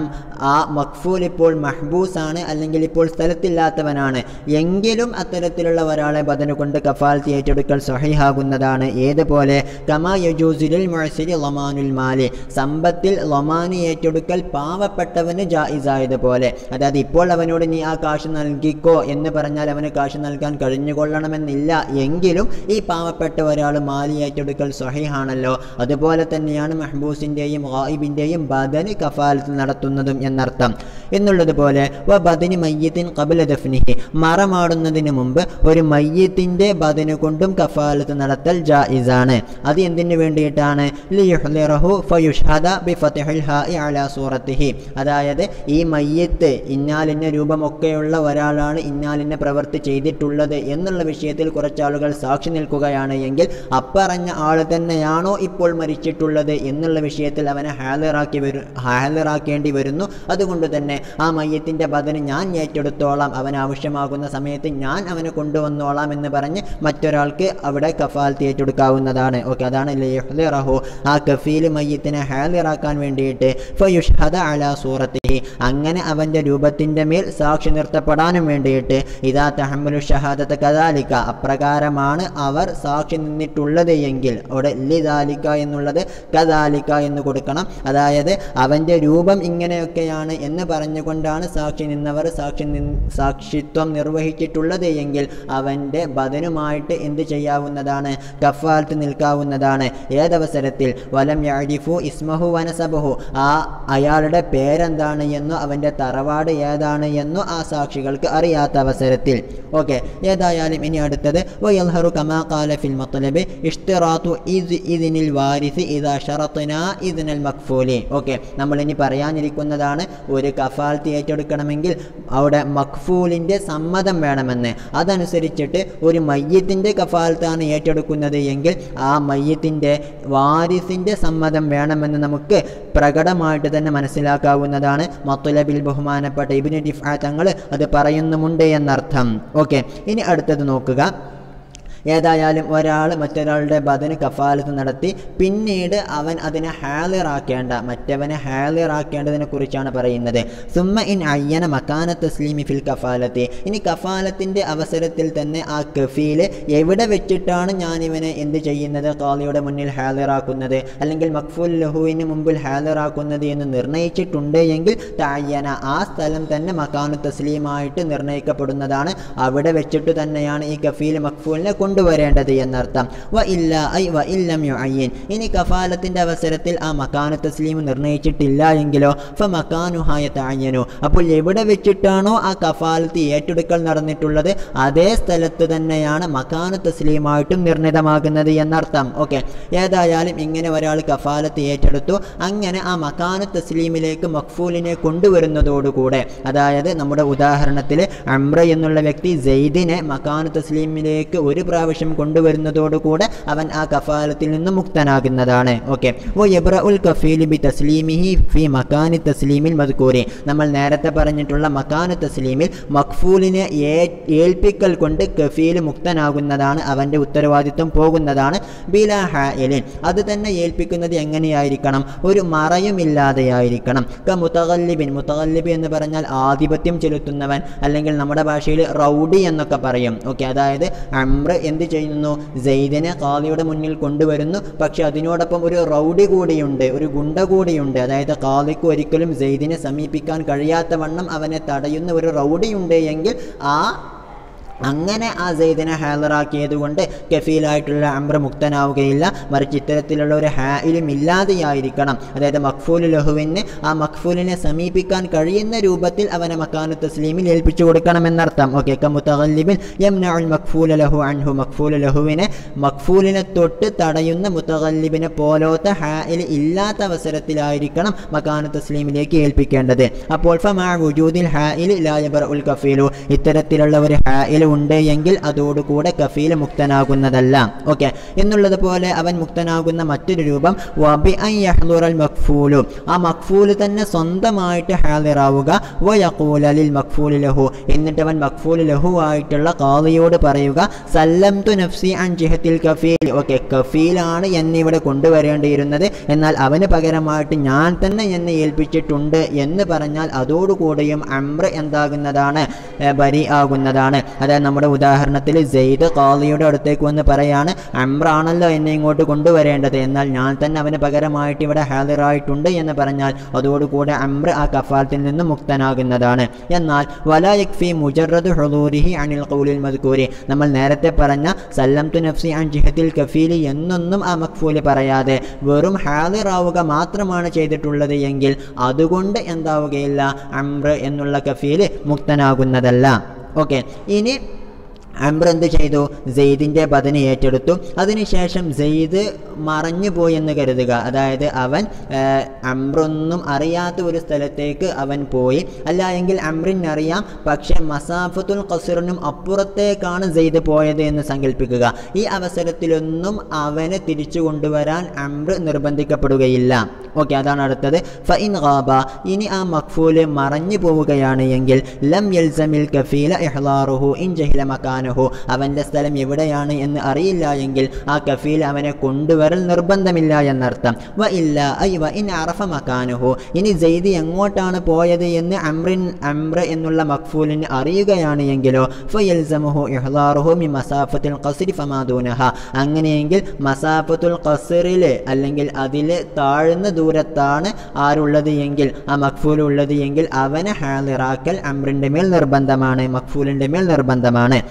ആ മഖ്ഫൂൽ ഇപ്പോൾ മഹ്ബൂസാണ്, അല്ലെങ്കിൽ ഇപ്പോൾ സ്ഥലത്തില്ലാത്തവനാണ്. എങ്കിലും അത്തരത്തിലുള്ള ഒരാളെ ബദന് കൊണ്ട് കഫാലത്ത് ഏറ്റെടുക്കൽ സ്വഹീഹാകുന്നതാണ്. ഏതുപോലെ? കമാ യജൂസുലിൽ മുഅ്സിരി ലമാനുൽ മാലി, സമ്പത്തിൽ ലമാനി ഏറ്റെടുക്കൽ പാവപ്പെട്ടവന് ജായിസായതുപോലെ. അതായത് ഇപ്പോൾ അവനോട് നീ ആ കാശ് നൽകിക്കോ എന്ന് പറഞ്ഞാൽ അവന് കാശ് നൽകാൻ കഴിഞ്ഞുകൊള്ളണമെന്നില്ല. എങ്കിലും ഈ പാവപ്പെട്ട ഒരാൾ മാലി ഏറ്റെടുക്കൽ സ്വഹീഹാണല്ലോ. അതുപോലെ തന്നെയാണ് മഹ്ബൂസിൻ്റെയും ഗായിബിൻ്റെയും ബദന് കഫാലത്ത് നടത്തുന്നതും എന്നർത്ഥം. എന്നുള്ളതുപോലെ വ ബദനി മയ്യിത്തിൻ ഖബ്ല ദഫ്നിഹി, മറമാടുന്നതിന് മുമ്പ് ഒരു മയ്യിത്തിൻ്റെ ബദന് കൊണ്ടും കഫാലത്ത് നടത്തൽ ജായിസാണ്. അത് എന്തിനു വേണ്ടിയിട്ടാണ്? ലിയുഹ്ലിറഹു ഫയുഷ്ഹദ ബിഫത്ഹിൽ ഹാഇ അലാ സൂറത്തിഹി, അതായത് ഈ മയ്യിത്ത് ഇന്നാലിന്ന രൂപമൊക്കെയുള്ള ഒരാളാണ്, ഇന്നാലിന്ന പ്രവൃത്തി ചെയ്തിട്ടുള്ളത് എന്നുള്ള വിഷയത്തിൽ കുറച്ചാളുകൾ സാക്ഷി നിൽക്കുകയാണ് എങ്കിൽ അപ്പറഞ്ഞ ആൾ തന്നെയാണോ ഇപ്പോൾ മരിച്ചിട്ടുള്ളത് എന്നുള്ള വിഷയത്തിൽ അവനെ ഹാളിറാക്കേണ്ടി വരുന്നു. അതുകൊണ്ട് തന്നെ ആ മയ്യത്തിൻ്റെ ബദന് ഞാൻ ഏറ്റെടുത്തോളാം, അവൻ ആവശ്യമാകുന്ന സമയത്ത് ഞാൻ അവനെ കൊണ്ടുവന്നോളാം എന്ന് പറഞ്ഞ് മറ്റൊരാൾക്ക് അവിടെ കഫാലത്ത് ഏറ്റെടുക്കാവുന്നതാണ്. ഓക്കെ, അതാണ് ലിയുഹ്ലിറഹു, ആ കഫീൽ മയ്യത്തിനെ ഹാളിറാക്കാൻ വേണ്ടിയിട്ട് ഫയുഷ്ഹദ അലാ സൂറത്തിഹി, അങ്ങനെ അവൻ്റെ രൂപത്തിൻ്റെ മേൽ സാക്ഷി നിർത്തപ്പെടാനും വേണ്ടിയിട്ട് ഇദാ തഹമ്മലു ഷഹാദത കദാലിക, അപ്രകാരമാണ് അവർ സാക്ഷി നിന്നിട്ടുള്ളത് എങ്കിൽ അവിടെ ലിദാലിക എന്നുള്ളത് കദാലിക എന്ന് കൊടുക്കണം. അതായത് അവൻ്റെ രൂപം ഇങ്ങനെയൊക്കെയാണ് എന്ന് പറഞ്ഞുകൊണ്ടാണ് സാക്ഷി നിന്നവർ സാക്ഷിത്വം നിർവഹിച്ചിട്ടുള്ളത് എങ്കിൽ അവൻ്റെ ബദനുമായിട്ട് എന്ത് ചെയ്യാവുന്നതാണ്? കഫാലത്ത് നിൽക്കാവുന്നതാണ്. ഏതവസരത്തിൽ? വലം യഅരിഫു ഇസ്മഹു വനസബഹു, ആ അയാളുടെ പേരെന്താണ് എന്നോ അവൻ്റെ തറവാട് ഏതാണ് എന്നോ ആ സാക്ഷികൾക്ക് അറിയാത്ത അവസരത്തിൽ. ഓക്കെ, ഏതായാലും ഇനി അടുത്തത് വയൽഹറു കമാ ഖാല ഫിൽ മത്ലബി ഇഷ്തിറാത്തു ഇദ്നിൽ വാരിസി ഇദാ ശറത്നാ ഇദ്നൽ മഖ്ഫൂലി. ഓക്കെ, നമ്മളിനി പറയാനിരിക്കുന്നതാണ് ഒരു കഫാലത്ത് ഏറ്റെടുക്കണമെങ്കിൽ അവിടെ മഖ്ഫൂലിൻ്റെ സമ്മതം വേണമെന്ന്. അതനുസരിച്ചിട്ട് ഒരു മയ്യത്തിൻ്റെ കഫാലത്താണ് ഏറ്റെടുക്കുന്നത് എങ്കിൽ ആ മയ്യത്തിൻ്റെ വാരിസിൻ്റെ സമ്മതം വേണമെന്ന് നമുക്ക് പ്രകടമായിട്ട് തന്നെ മനസ്സിലാക്കാവുന്നതാണ്. മത്ലബിൽ ബഹുമാനപ്പെട്ട ഇബ്നു റിഫ്അ തങ്ങൾ അത് പറയുന്നുമുണ്ട് എന്നർത്ഥം. ഓക്കെ, ഇനി അടുത്തത് നോക്കുക. ഏതായാലും ഒരാൾ മറ്റൊരാളുടെ ബദന് കഫാലത്ത് നടത്തി പിന്നീട് അവൻ അതിനെ മറ്റവനെ ഹാലിറാക്കേണ്ടതിനെ കുറിച്ചാണ് പറയുന്നത്. സുമ്മ ഇൻ അയ്യന മക്കാന തസ്ലീമി ഫിൽ കഫാലത്തി. ഇനി കഫാലത്തിൻ്റെ അവസരത്തിൽ തന്നെ ആ കഫീല് എവിടെ വെച്ചിട്ടാണ് ഞാനിവനെ എന്ത് ചെയ്യുന്നത്, ഖാദിയുടെ മുന്നിൽ ഹാലിറാക്കുന്നത് അല്ലെങ്കിൽ മഖ്ഫൂൽ ലഹുവിന് മുമ്പിൽ ഹാലിറാക്കുന്നത് എന്ന് നിർണയിച്ചിട്ടുണ്ട് എങ്കിൽ തഅയ്യന, ആ സ്ഥലം തന്നെ മക്കാനു തസ്ലീമായിട്ട് നിർണയിക്കപ്പെടുന്നതാണ്. അവിടെ വെച്ചിട്ട് തന്നെയാണ് ഈ കഫീൽ മഖ്ഫൂലിനെ കൊണ്ടുവരേണ്ടത് എന്നർത്ഥം. വ ഇല്ലം യുഅയ്യിൻ. ഇനി കഫാലത്തിൻ്റെ അവസരത്തിൽ ആ മക്കാനു തസ്ലീം നിർണയിച്ചിട്ടില്ല എങ്കിലോ ഫമക്കാനുഹാ യതഅയ്യനു. അപ്പോൾ എവിടെ വെച്ചിട്ടാണോ ആ കഫാലത്ത് ഏറ്റെടുക്കൽ നടന്നിട്ടുള്ളത് അതേ സ്ഥലത്ത് തന്നെയാണ് മക്കാനു തസ്ലീമായിട്ടും നിർണിതമാകുന്നത് എന്നർത്ഥം. ഓക്കെ, ഏതായാലും ഇങ്ങനെ ഒരാൾ കഫാലത്ത് ഏറ്റെടുത്തു. അങ്ങനെ ആ മക്കാനു തസ്ലീമിലേക്ക് മഖ്ഫൂലിനെ കൊണ്ടുവരുന്നതോടുകൂടെ, അതായത് നമ്മുടെ ഉദാഹരണത്തിൽ അംറ എന്നുള്ള വ്യക്തി സെയ്ദിനെ മക്കാനു തസ്ലീമിലേക്ക് ഒരു പ്രാവശ്യം കൊണ്ടുവരുന്നതോടുകൂടെ അവൻ ആ കഫാലത്തിൽ നിന്ന് മുക്തനാകുന്നതാണ്. ഓക്കെ, വയബ്റഉൽ കഫീലി ബി തസ്ലീമിഹി ഫി മക്കാനി തസ്ലീമിൽ മദ്കൂരി. നമ്മൾ നേരത്തെ പറഞ്ഞിട്ടുള്ള മക്കാനു തസ്ലീമിൽ മഖ്ഫൂലിനെ ഏൽപ്പിക്കൽ കൊണ്ട് കഫീൽ മുക്തനാകുന്നതാണ്, അവൻ്റെ ഉത്തരവാദിത്വം പോകുന്നതാണ്. ബിലാ ഹായിലിൻ. അത് തന്നെ ഏൽപ്പിക്കുന്നത് എങ്ങനെയായിരിക്കണം? ഒരു മറയുമില്ലാതെയായിരിക്കണം. മുതഗല്ലിബിൻ. മുതഗല്ലിബ് എന്ന് പറഞ്ഞാൽ ആധിപത്യം ചെലുത്തുന്നവൻ, അല്ലെങ്കിൽ നമ്മുടെ ഭാഷയിൽ റൗഡി എന്നൊക്കെ പറയും. ഓക്കെ, അതായത് അംർ എന്ത് ചെയ്യുന്നു, സെയ്ദിനെ ഖാദിയുടെ മുന്നിൽ കൊണ്ടുവരുന്നു. പക്ഷെ അതിനോടൊപ്പം ഒരു റൗഡി കൂടിയുണ്ട്, ഒരു ഗുണ്ട കൂടിയുണ്ട്. അതായത് ഖാദിക്ക് ഒരിക്കലും സെയ്ദിനെ സമീപിക്കാൻ കഴിയാത്ത വണ്ണം അവനെ തടയുന്ന ഒരു റൗഡിയുണ്ട് എങ്കിൽ അങ്ങനെ ആ സെയ്ദിനെ ഹാലറാക്കിയത് കൊണ്ട് കഫീലായിട്ടുള്ള അംറ മുക്തനാവുകയില്ല. മറിച്ച് ഇത്തരത്തിലുള്ള ഒരു ഹായിലും ഇല്ലാതെയായിരിക്കണം. അതായത് മഖ്ഫൂൽ ലഹുവിന് ആ മഖ്ഫൂലിനെ സമീപിക്കാൻ കഴിയുന്ന രൂപത്തിൽ അവനെ മക്കാനു തസ്ലീമിൽ ഏൽപ്പിച്ചു കൊടുക്കണമെന്നർത്ഥം. ഓക്കെ, കമുതഗല്ലിബിൻ യംനഉൽ മഖ്ഫൂല ലഹു അൻഹു. മഖ്ഫൂൽ ലഹുവിനെ മഖ്ഫൂലിനെ തൊട്ട് തടയുന്ന മുതഗല്ലിബിനെ പോലത്തെ ഹായിൽ ഇല്ലാത്ത അവസരത്തിലായിരിക്കണം മക്കാനു തസ്ലീമിലേക്ക് ഏൽപ്പിക്കേണ്ടത്. അപ്പോൾ ഫമാ വുജൂദിൽ ഹായിൽ ലാ യബ്റഉൽ കഫീലു. ഇത്തരത്തിലുള്ള ഒരു ഹായിൽ ഉണ്ട് എങ്കിൽ അതോടുകൂടെ കഫീൽ മുക്തനാകുന്നതല്ല. ഓക്കെ, എന്നുള്ളതുപോലെ അവൻ മുക്തനാകുന്ന മറ്റൊരു രൂപം വബി അൻ യഹ്ദുറൽ മഖ്ഫൂലു. ആ മഖ്ഫൂല് തന്നെ സ്വന്തമായിട്ട് ഹാദിറാവുക. വയഖൂല ലിൽ മഖ്ഫൂലി ലഹു. എന്നിട്ട് അവൻ മഖ്ഫൂൽ ലഹു ആയിട്ടുള്ള ഖാദിയോട് പറയുക, സല്ലംതു നഫ്സി അൻ ജിഹത്തിൽ കഫീൽ. ഓക്കെ, കഫീലാണ് എന്നെ ഇവിടെ കൊണ്ടുവരേണ്ടിയിരുന്നത്, എന്നാൽ അവന് പകരമായിട്ട് ഞാൻ തന്നെ എന്നെ ഏൽപ്പിച്ചിട്ടുണ്ട് എന്ന് പറഞ്ഞാൽ അതോടുകൂടെയും അംറ എന്താകുന്നതാണ്, ബരി ആകുന്നതാണ്. അതായത് നമ്മുടെ ഉദാഹരണത്തിൽ സെയ്ദ് ഖാദിയുടെ അടുത്തേക്ക് വന്ന് പറയാണ്, അംറാണല്ലോ എന്നെ ഇങ്ങോട്ട് കൊണ്ടുവരേണ്ടത്, എന്നാൽ ഞാൻ തന്നെ അവന് പകരമായിട്ട് ഇവിടെ ഹാദിറായിട്ടുണ്ട് എന്ന് പറഞ്ഞാൽ അതോടുകൂടെ അംറ ആ കഫാലത്തിൽ നിന്ന് മുക്തനാകുന്നതാണ്. എന്നാൽ വലാ യക്ഫി മുജറദ് ഹുദൂരിഹി അനിൽ ഖൗലിൽ മദ്കൂരി. നമ്മൾ നേരത്തെ പറഞ്ഞ സല്ലംതു നഫ്സി അൻ ജിഹത്തിൽ കഫീലി എന്നൊന്നും ആ മഖ്ഫൂല് പറയാതെ വെറും ഹാദിറാവുക മാത്രമാണ് ചെയ്തിട്ടുള്ളത് എങ്കിൽ അതുകൊണ്ട് എന്താവുകയില്ല, അംറ എന്നുള്ള കഫീല് മുക്തനാകുന്നതല്ല. ഓക്കെ, ഇനി അംർ എന്ത് ചെയ്തു, സെയ്ദിൻ്റെ ബദന് ഏറ്റെടുത്തു. അതിനുശേഷം സെയ്ദ് മറഞ്ഞു പോയെന്ന് കരുതുക. അതായത് അവൻ അംറൊന്നും അറിയാത്ത ഒരു സ്ഥലത്തേക്ക് അവൻ പോയി. അല്ല എങ്കിൽ അംറിനറിയാം, പക്ഷേ മസാഫത്തുൽ ഖസ്റിനും അപ്പുറത്തേക്കാണ് സെയ്ദ് പോയത് എന്ന് സങ്കല്പിക്കുക. ഈ അവസരത്തിലൊന്നും അവനെ തിരിച്ചു കൊണ്ടുവരാൻ അംർ നിർബന്ധിക്കപ്പെടുകയില്ല. ഓക്കെ, അതാണ് അടുത്തത്. ഫഇൻ ഗാബ. ഇനി ആ മഖ്ഫൂല് മറഞ്ഞു പോവുകയാണ് എങ്കിൽ ലം യൽസമിൽ കഫീല ഇഹ്ലാറുഹു ഇൻ ജഹില മകാന. അവൻ്റെ സ്ഥലം എവിടെയാണ് എന്ന് അറിയില്ല എങ്കിൽ ആ കഫീൽ അവനെ കൊണ്ടുവരൽ നിർബന്ധമില്ല എന്നർത്ഥം. വ ഇൻ അറഫ മകാനഹു. ഇനി സെയ്ദ് എങ്ങോട്ടാണ് പോയത് എന്ന് അംറ എന്നുള്ള മഖ്ഫൂലിന് അറിയുകയാണ് എങ്കിലോ ഫയൽസമുഹു ഇഹ്ലാറുഹു മിൻ മസാഫത്തുൽ ഖസ്രി ഫമാ ദൂനഹ. അങ്ങനെയെങ്കിൽ മസാഫത്തുൽ ഖസ്റിൽ അല്ലെങ്കിൽ അതിൽ താഴ്ന്ന ദൂരത്താണ് ആരുള്ളത് എങ്കിൽ, ആ മഖ്ഫൂൽ ഉള്ളത് എങ്കിൽ അവനെ ഹാദിറാക്കൽ അംറിൻ്റെ മേൽ നിർബന്ധമാണ്, മഖ്ഫൂലിൻ്റെ മേൽ നിർബന്ധമാണ്.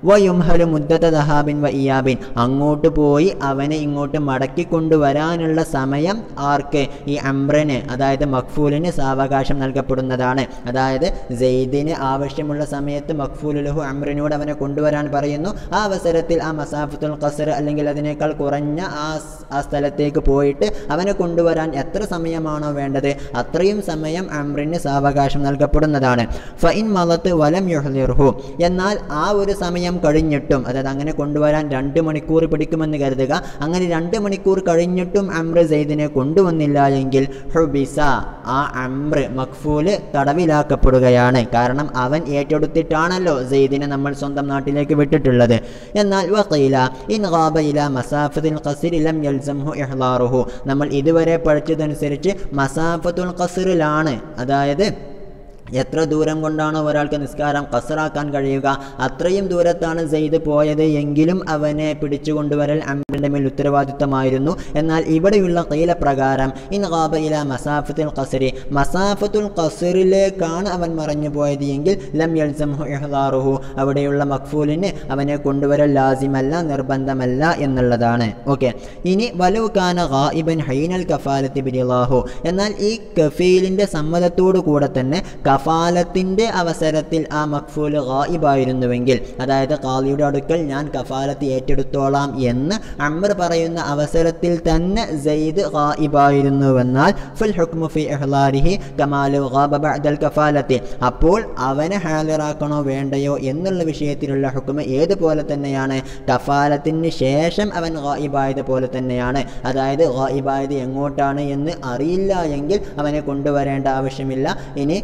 വയുംഹലു മുദ്ദത ദഹാബിൻ വ ഇയാബിൻ. അങ്ങോട്ട് പോയി അവനെ ഇങ്ങോട്ട് മടക്കി കൊണ്ടുവരാനുള്ള സമയം ആർക്ക്, ഈ അംറിന്, അതായത് മഖ്ഫൂലിന് സാവകാശം നൽകപ്പെടുന്നതാണ്. അതായത് സെയ്ദിന് ആവശ്യമുള്ള സമയത്ത് മഖ്ഫൂലു ലഹു അംറിനോട് അവനെ കൊണ്ടുവരാൻ പറയുന്നു. ആ അവസരത്തിൽ ആ മസാഫത്തുൽ ഖസ്ർ അല്ലെങ്കിൽ അതിനേക്കാൾ കുറഞ്ഞ ആ സ്ഥലത്തേക്ക് പോയിട്ട് അവനെ കൊണ്ടുവരാൻ എത്ര സമയമാണോ വേണ്ടത് അത്രയും സമയം അംറിന് സാവകാശം നൽകപ്പെടുന്നതാണ്. ഫഇൻ മലത്ത് വലം യുഹ്ദിർഹു. എന്നാൽ ആ ഒരു സമയം സമയം കഴിഞ്ഞിട്ടും, അതായത് അങ്ങനെ കൊണ്ടുവരാൻ 2 മണിക്കൂർ പിടിക്കുമെന്ന് കരുതുക. അങ്ങനെ 2 മണിക്കൂർ കഴിഞ്ഞിട്ടും അംർ സെയ്ദിനെ കൊണ്ടുവന്നില്ല എങ്കിൽ ഹുബിസ, ആ അംർ മഖ്ഫൂല് തടവിലാക്കപ്പെടുകയാണ്. കാരണം അവൻ ഏറ്റെടുത്തിട്ടാണല്ലോ സെയ്ദിനെ നമ്മൾ സ്വന്തം നാട്ടിലേക്ക് വിട്ടിട്ടുള്ളത്. എന്നാൽ വഖീല ഇൻ ഗാബ ഇലാ മസാഫത്തുൽ ഖസ്രി ലം യൽസംഹു ഇഹ്ലാറുഹു, നമ്മൾ ഇതുവരെ പഠിച്ചതനുസരിച്ച് മസാഫത്തുൽ ഖസ്റിലാണ്, അതായത് എത്ര ദൂരം കൊണ്ടാണോ ഒരാൾക്ക് നിസ്കാരം ഖസ്റാക്കാൻ കഴിയുക അത്രയും ദൂരത്താണ് സെയ്ദ് പോയത് എങ്കിലും അവനെ പിടിച്ചുകൊണ്ടുവരൽ അംറിന്റെ മേൽ ഉത്തരവാദിത്തമായിരുന്നു. എന്നാൽ ഇവിടെയുള്ള ഖീല പ്രകാരം ഇൻ ഗാബ ഇലാ മസാഫത്തുൽ ഖസ്രി, മസാഫത്തുൽ ഖസ്റിലേക്കാണ് അവൻ മറഞ്ഞു പോയത് എങ്കിൽ ലം യൽസംഹു ഇഹ്ലാറുഹു, അവിടെയുള്ള മഖ്ഫൂലിന് അവനെ കൊണ്ടുവരൽ ലാസിമല്ല, നിർബന്ധമല്ല എന്നുള്ളതാണ്. ഓക്കെ, ഇനി വലൗ കാന ഗായിബൻ ഹൈനൽ കഫാലത്തി ബിറിളാഹു, എന്നാൽ ഈ കഫീലിന്റെ സമ്മതത്തോടു കൂടെ തന്നെ കഫാലത്തിൻ്റെ അവസരത്തിൽ ആ മഖ്ഫൂൽ ഗായിബായിരുന്നുവെങ്കിൽ, അതായത് ഖാദിയുടെ അടുക്കൽ ഞാൻ കഫാലത്ത് ഏറ്റെടുത്തോളാം എന്ന് അംർ പറയുന്ന അവസരത്തിൽ തന്നെ സെയ്ദ് ഗായിബായിരുന്നുവെന്നാൽ ഫൽ ഹുക്മു ഫി ഇഹ്ലാരിഹി കമാ ലൗ ഗാബ ബഅദൽ കഫാലത്തി, അപ്പോൾ അവനെ ഹാലിറാക്കണോ വേണ്ടയോ എന്നുള്ള വിഷയത്തിലുള്ള ഹുക്മ് ഏതുപോലെ തന്നെയാണ്, കഫാലത്തിന് ശേഷം അവൻ ഗായിബായത് പോലെ തന്നെയാണ്. അതായത് ഗായിബായത് എങ്ങോട്ടാണ് എന്ന് അറിയില്ല എങ്കിൽ അവനെ കൊണ്ടുവരേണ്ട ആവശ്യമില്ല. ഇനി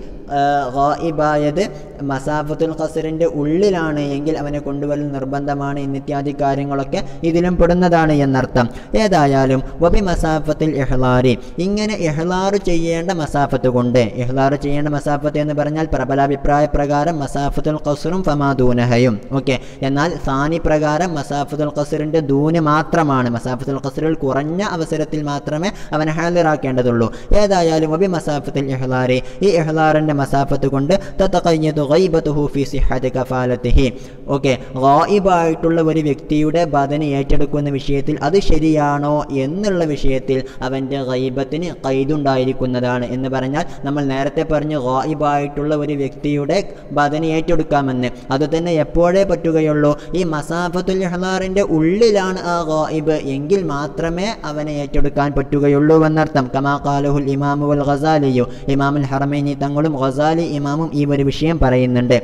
ഗായിബായത് മസാഫത്തുൽ ഖസ്റിൻ്റെ ഉള്ളിലാണ് എങ്കിൽ അവനെ കൊണ്ടുവരൽ നിർബന്ധമാണ് എന്നിത്യാദി കാര്യങ്ങളൊക്കെ ഇതിലും പെടുന്നതാണ് എന്നർത്ഥം. ഏതായാലും വബി മസാഫത്തുൽ ഇഹ്ലാരി, ഇങ്ങനെ ഇഹ്ലാർ ചെയ്യേണ്ട മസാഫത്ത് കൊണ്ട്, ഇഹ്ലാർ ചെയ്യേണ്ട മസാഫത്ത് എന്ന് പറഞ്ഞാൽ പ്രബലാഭിപ്രായ പ്രകാരം മസാഫത്തുൽ ഖസ്റും ഫമാദൂനഹയും. ഓക്കെ, എന്നാൽ സാനി പ്രകാരം മസാഫത്തുൽ ഖസ്റിൻ്റെ ദൂന് മാത്രമാണ്, മസാഫത്തുൽ ഖസ്റിൽ കുറഞ്ഞ അവസരത്തിൽ മാത്രമേ അവനെ ഹാലിറാക്കേണ്ടതുള്ളൂ. ഏതായാലും വബി മസാഫത്തുൽ ഇഹ്ലാരി, ഈ ഇഹ്ലാറിൻ്റെ മസാഫത്ത് കൊണ്ട് തതഖയ്യദു ഗൈബതുഹു ഫി സിഹ്ഹതി കഫാലതിഹി. ഓക്കെ, ഗായിബായിട്ടുള്ള ഒരു വ്യക്തിയുടെ ബദന് ഏറ്റെടുക്കുന്ന വിഷയത്തിൽ അത് ശരിയാണോ എന്നുള്ള വിഷയത്തിൽ അവൻ്റെ ഗൈബത്തിന് ഖൈദുണ്ടായിരിക്കുന്നതാണ്. എന്ന് പറഞ്ഞാൽ നമ്മൾ നേരത്തെ പറഞ്ഞു ഗായിബായിട്ടുള്ള ഒരു വ്യക്തിയുടെ ബദന് ഏറ്റെടുക്കാമെന്ന്, അതുതന്നെ എപ്പോഴേ പറ്റുകയുള്ളൂ, ഈ മസാഫത്തുൽ ഇഹ്ലാറിൻ്റെ ഉള്ളിലാണ് ആ ഗായിബ് എങ്കിൽ മാത്രമേ അവനെ ഏറ്റെടുക്കാൻ പറ്റുകയുള്ളൂ എന്നർത്ഥം. കമാ ഖാലഹുൽ ഇമാമു വൽ ഗസാലിയു, ഇമാമുൽ ഹറമൈനി തങ്ങളും ഗസാലി ഇമാമും ഈ ഒരു വിഷയം പറയുന്നുണ്ട്.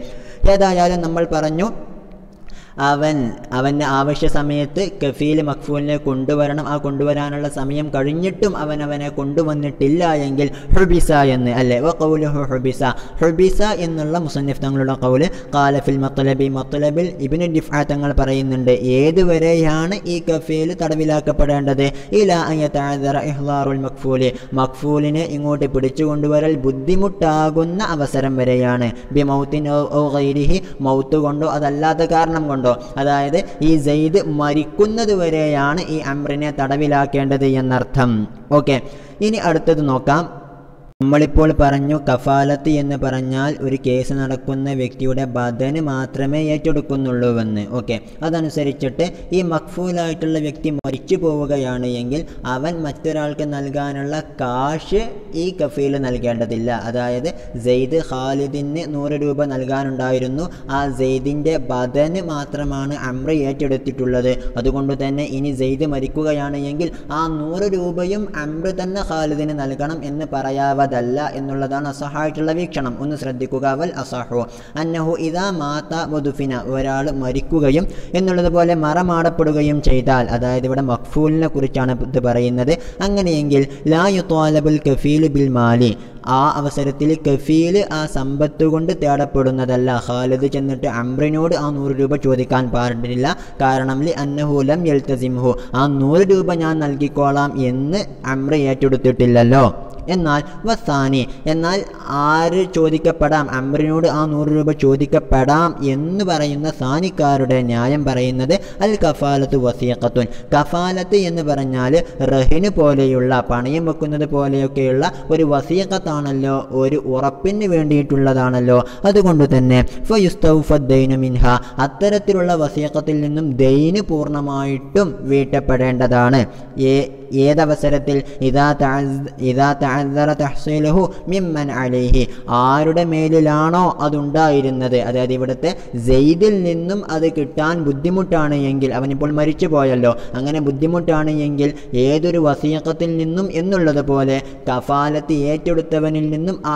ഏതായാലും നമ്മൾ പറഞ്ഞു അവൻ്റെ ആവശ്യ സമയത്ത് കഫീൽ മഖ്ഫൂലിനെ കൊണ്ടുവരണം. ആ കൊണ്ടുവരാനുള്ള സമയം കഴിഞ്ഞിട്ടും അവനെ കൊണ്ടുവന്നിട്ടില്ല എങ്കിൽ ഹുബിസ എന്ന് അല്ലേ. വഖൗലുഹു ഹുബിസ, ഹുബിസ എന്നുള്ള മുസന്നിഫ് തങ്ങളുടെ ഖൗല് ഖാല ഫിൽ മത്ലബി, മത്ലബിൽ ഇബ്നു ദിഫ്അ തങ്ങൾ പറയുന്നുണ്ട് ഏതുവരെയാണ് ഈ കഫീൽ തടവിലാക്കപ്പെടേണ്ടത്, ഇലാ അൻ യതഅദറ ഇഹ്ലാറുൽ മഖ്ഫൂലി, മഖ്ഫൂലിനെ ഇങ്ങോട്ട് പിടിച്ചു കൊണ്ടുവരൽ ബുദ്ധിമുട്ടാകുന്ന അവസരം വരെയാണ്. ബി മൗത്തിൻ ഔ ഗൈരിഹി, മൗത്ത് കൊണ്ടോ അതല്ലാത്ത കാരണം കൊണ്ടോ, അതായത് ഈ സെയ്ദ് മരിക്കുന്നത് വരെയാണ് ഈ അംറിനെ തടവിലാക്കേണ്ടത് എന്നർത്ഥം. ഓക്കെ, ഇനി അടുത്തത് നോക്കാം. നമ്മളിപ്പോൾ പറഞ്ഞു കഫാലത്ത് എന്ന് പറഞ്ഞാൽ ഒരു കേസ് നടക്കുന്ന വ്യക്തിയുടെ ബദന് മാത്രമേ ഏറ്റെടുക്കുന്നുള്ളൂവെന്ന്. ഓക്കെ, അതനുസരിച്ചിട്ട് ഈ മഖ്ഫൂലായിട്ടുള്ള വ്യക്തി മരിച്ചു പോവുകയാണ് എങ്കിൽ അവൻ മറ്റൊരാൾക്ക് നൽകാനുള്ള കാശ് ഈ കഫീൽ നൽകേണ്ടതില്ല. അതായത് സെയ്ദ് ഖാലിദിന് 100 രൂപ നൽകാനുണ്ടായിരുന്നു, ആ സെയ്ദിൻ്റെ ബദന് മാത്രമാണ് അംർ ഏറ്റെടുത്തിട്ടുള്ളത്. അതുകൊണ്ട് തന്നെ ഇനി സെയ്ദ് മരിക്കുകയാണ് എങ്കിൽ ആ 100 രൂപയും അംർ തന്നെ ഖാലിദിന് നൽകണം എന്ന് പറയാവതല്ല എന്നുള്ളതാണ് അസഹായിട്ടുള്ള വീക്ഷണം. ഒന്ന് ശ്രദ്ധിക്കുക. വൽ അസഹു അന്നഹു ഇദാ മാത വദുഫിന, ഒരാൾ മരിക്കുകയും എന്നുള്ളതുപോലെ മറമാടപ്പെടുകയും ചെയ്താൽ, അതായത് ഇവിടെ മഖ്ഫൂലിനെ കുറിച്ചാണ് ഇത് പറയുന്നത്, അങ്ങനെയെങ്കിൽ ലാ യുത്വാലബുൽ കഫീൽ ബിൽ മാലി, ആ അവസരത്തിൽ കഫീൽ ആ സമ്പത്ത് കൊണ്ട് തേടപ്പെടുന്നതല്ല. ഖാലിദ് ചെന്നിട്ട് അംറിനോട് ആ 100 രൂപ ചോദിക്കാൻ പാടില്ല. കാരണം ലി അന്നഹു ലം യൽതസിംഹു, ആ 100 രൂപ ഞാൻ നൽകിക്കോളാം എന്ന് അംർ ഏറ്റെടുത്തിട്ടില്ലല്ലോ. എന്നാൽ വസാനി, എന്നാൽ ആര് ചോദിക്കപ്പെടാം, അംറിനോട് ആ 100 രൂപ ചോദിക്കപ്പെടാം എന്ന് പറയുന്ന സാനിക്കാരുടെ ന്യായം പറയുന്നത് അൽ കഫാലത്ത് വസീഖത്തുൻ, കഫാലത്ത് എന്ന് പറഞ്ഞാൽ റഹിന് പോലെയുള്ള പണയം വെക്കുന്നത് പോലെയൊക്കെയുള്ള ഒരു വസീഖത്താണല്ലോ, ഒരു ഉറപ്പിന് വേണ്ടിയിട്ടുള്ളതാണല്ലോ. അതുകൊണ്ട് തന്നെ ഫയുസ്തൗഫദ്ദൈനു മിൻഹ, അത്തരത്തിലുള്ള വസീഖത്തിൽ നിന്നും ദൈന് പൂർണ്ണമായിട്ടും വീട്ടപ്പെടേണ്ടതാണ്. ഏതവസരത്തിൽ ഇദാ തഅദ്ദറ തഹ്സീലുഹു മിമ്മൻ അലൈഹി, ആരുടെ മേലിലാണോ അതുണ്ടായിരുന്നത്, അതായത് ഇവിടുത്തെ സെയ്ദിൽ നിന്നും അത് കിട്ടാൻ ബുദ്ധിമുട്ടാണ് എങ്കിൽ, അവനിപ്പോൾ മരിച്ചു പോയല്ലോ, അങ്ങനെ ബുദ്ധിമുട്ടാണ് എങ്കിൽ ഏതൊരു വസീഖത്തിൽ നിന്നും എന്നുള്ളതുപോലെ കഫാലത്ത് ഏറ്റെടുത്തവനിൽ നിന്നും ആ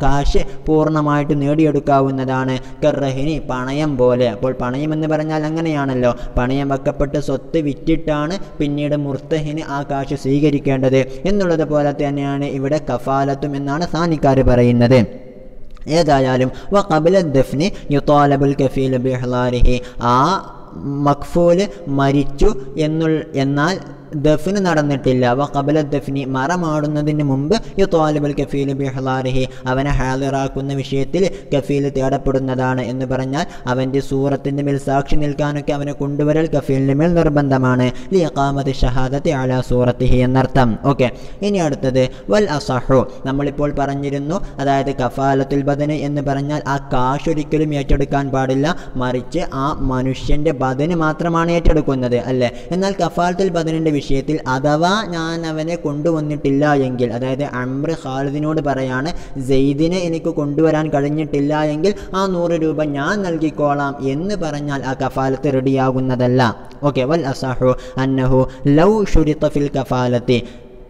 കാശ് പൂർണ്ണമായിട്ട് നേടിയെടുക്കാവുന്നതാണ്. കർറഹിനി, പണയം പോലെ. അപ്പോൾ പണയം എന്ന് പറഞ്ഞാൽ അങ്ങനെയാണല്ലോ, പണയം വെക്കപ്പെട്ട് സ്വത്ത് വിറ്റിട്ടാണ് പിന്നീട് മുർത്തഹിന് ആ കാശ് സ്വീകരിക്കേണ്ടത് എന്നുള്ളത് പോലെ തന്നെയാണ് ഇവിടെ കഫാലത്തും എന്നാണ് സാനിക്കാർ പറയുന്നത്. ഏതായാലും വഖബല ദഫ്നി യുതാലബുൽ കഫീൽ ബിഹ്ലാരിഹി, ആ മക്ഫൂല് മരിച്ചു എന്നാൽ ദഫ്ന് നടന്നിട്ടില്ല. വഖബല ദഫ്നി, മറമാടുന്നതിന് മുമ്പ് യുതാലിബുൽ കഫീൽ ബിഹ്ലാരിഹി, അവനെ ഹാളിറാക്കുന്ന വിഷയത്തിൽ കഫീൽ തേടപ്പെടുന്നതാണ്. എന്ന് പറഞ്ഞാൽ അവൻ്റെ സൂറത്തിൻ്റെ മേൽ സാക്ഷി നിൽക്കാനൊക്കെ അവനെ കൊണ്ടുവരൽ കഫീലിൻ്റെ മേൽ നിർബന്ധമാണ്. ലി ഇഖാമത്തി ഷഹാദത്തി അലാ സൂറത്തിഹി എന്നർത്ഥം. ഓക്കെ, ഇനി അടുത്തത് വൽ അസഹു, നമ്മളിപ്പോൾ പറഞ്ഞിരുന്നു, അതായത് കഫാലത്തുൽ ബദന് എന്ന് പറഞ്ഞാൽ ആ കാശ് ഒരിക്കലും ഏറ്റെടുക്കാൻ പാടില്ല, മറിച്ച് ആ മനുഷ്യൻ്റെ ബദന് മാത്രമാണ് ഏറ്റെടുക്കുന്നത് അല്ലേ. എന്നാൽ കഫാലത്തുൽ ബദനിൻ്റെ വിഷയത്തിൽ അഥവാ ഞാൻ അവനെ കൊണ്ടുവന്നിട്ടില്ല എങ്കിൽ, അതായത് അംർ ഖാലിദിനോട് പറയാണ് സെയ്ദിനെ എനിക്ക് കൊണ്ടുവരാൻ കഴിഞ്ഞിട്ടില്ല എങ്കിൽ ആ 100 രൂപ ഞാൻ നൽകിക്കോളാം എന്ന് പറഞ്ഞാൽ ആ കഫാലത്ത് റെഡിയാകുന്നതല്ല. ഓക്കെ, വൽ അസഹു അന്നഹു ലൗ ശുരിത ഫിൽ കഫാലത്തി,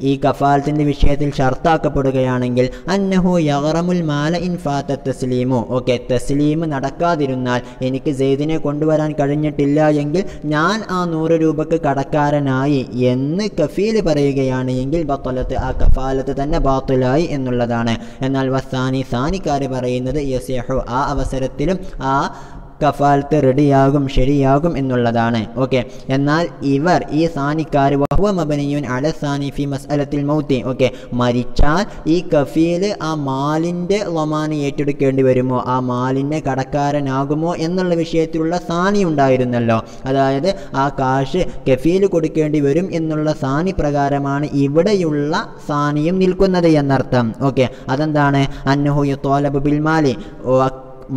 ഈ കഫാലത്തിൻ്റെ വിഷയത്തിൽ ഷർത്താക്കപ്പെടുകയാണെങ്കിൽ അന്നഹു യഗ്റമുൽ മാല ഇൻ ഫാത തസ്ലീമു, ഓക്കെ, തസ്ലീം നടക്കാതിരുന്നാൽ, എനിക്ക് സെയ്ദിനെ കൊണ്ടുവരാൻ കഴിഞ്ഞിട്ടില്ല എങ്കിൽ ഞാൻ ആ 100 രൂപക്ക് കടക്കാരനായി എന്ന് കഫീൽ പറയുകയാണ് എങ്കിൽ ബത്തലത്ത്, ആ കഫാലത്ത് തന്നെ ബാത്തിലായി എന്നുള്ളതാണ്. എന്നാൽ വസാനി, സാനിക്കാർ പറയുന്നത് യസിഹു, ആ അവസരത്തിലും ആ കഫാലത്ത് റെഡിയാകും, ശരിയാകും എന്നുള്ളതാണ്. ഓക്കെ, എന്നാൽ ഇവർ ഈ സാനിക്കാർ വഹുവ മബനിയുൻ അല സാനി ഫി മസ്അലത്തിൽ മൗത്തി, ഓക്കെ, മരിച്ചാൽ ഈ കഫീൽ ആ മാലിൻ്റെ ലമാന് ഏറ്റെടുക്കേണ്ടി വരുമോ, ആ മാലിൻ്റെ കടക്കാരനാകുമോ എന്നുള്ള വിഷയത്തിലുള്ള സാനി ഉണ്ടായിരുന്നല്ലോ, അതായത് ആ കാശ് കഫീൽ കൊടുക്കേണ്ടി വരും എന്നുള്ള സാനി പ്രകാരമാണ് ഇവിടെയുള്ള സാനിയും നിൽക്കുന്നത് എന്നർത്ഥം. ഓക്കെ, അതെന്താണ്? അന്നഹു യുത്വാലബു ബിൽ മാലി,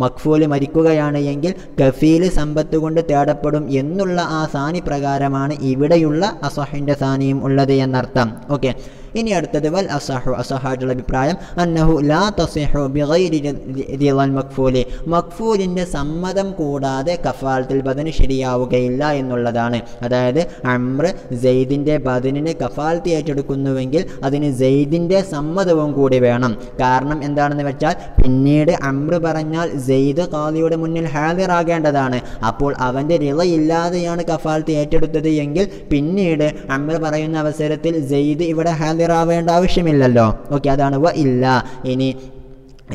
മക്ഫൂല് മരിക്കുകയാണ് എങ്കിൽ കഫീല് സമ്പത്ത് കൊണ്ട് തേടപ്പെടും എന്നുള്ള ആ സാനി പ്രകാരമാണ് ഇവിടെയുള്ള അസഹിൻ്റെ സാനിയും ഉള്ളത് എന്നർത്ഥം. ഓക്കെ, ഇനി അടുത്തത് വൽ അസഹു, അസഹായിട്ടുള്ള അഭിപ്രായം അന്നഹു ലാ തസിഹു ബിഗൈരി റിളൽ മക്ഫൂലി, മക്ഫൂലിൻ്റെ സമ്മതം കൂടാതെ കഫാലത്തുൽ ബദന് ശരിയാവുകയില്ല എന്നുള്ളതാണ്. അതായത് അംർ സെയ്ദിൻ്റെ ബദനിന് കഫാലത്ത് ഏറ്റെടുക്കുന്നുവെങ്കിൽ അതിന് സെയ്ദിൻ്റെ സമ്മതവും കൂടി വേണം. കാരണം എന്താണെന്ന് വെച്ചാൽ പിന്നീട് അംർ പറഞ്ഞാൽ സെയ്ദ് ഖാദിയുടെ മുന്നിൽ ഹാദിറാകേണ്ടതാണ്. അപ്പോൾ അവൻ്റെ റിളയില്ലാതെയാണ് കഫാലത്ത് ഏറ്റെടുത്തത് എങ്കിൽ പിന്നീട് അംർ പറയുന്ന അവസരത്തിൽ സെയ്ദ് ഇവിടെ ഹാദിറാവേണ്ട ആവശ്യമില്ലല്ലോ. ഓക്കെ, അതാണ് വ ഇല്ല. ഇനി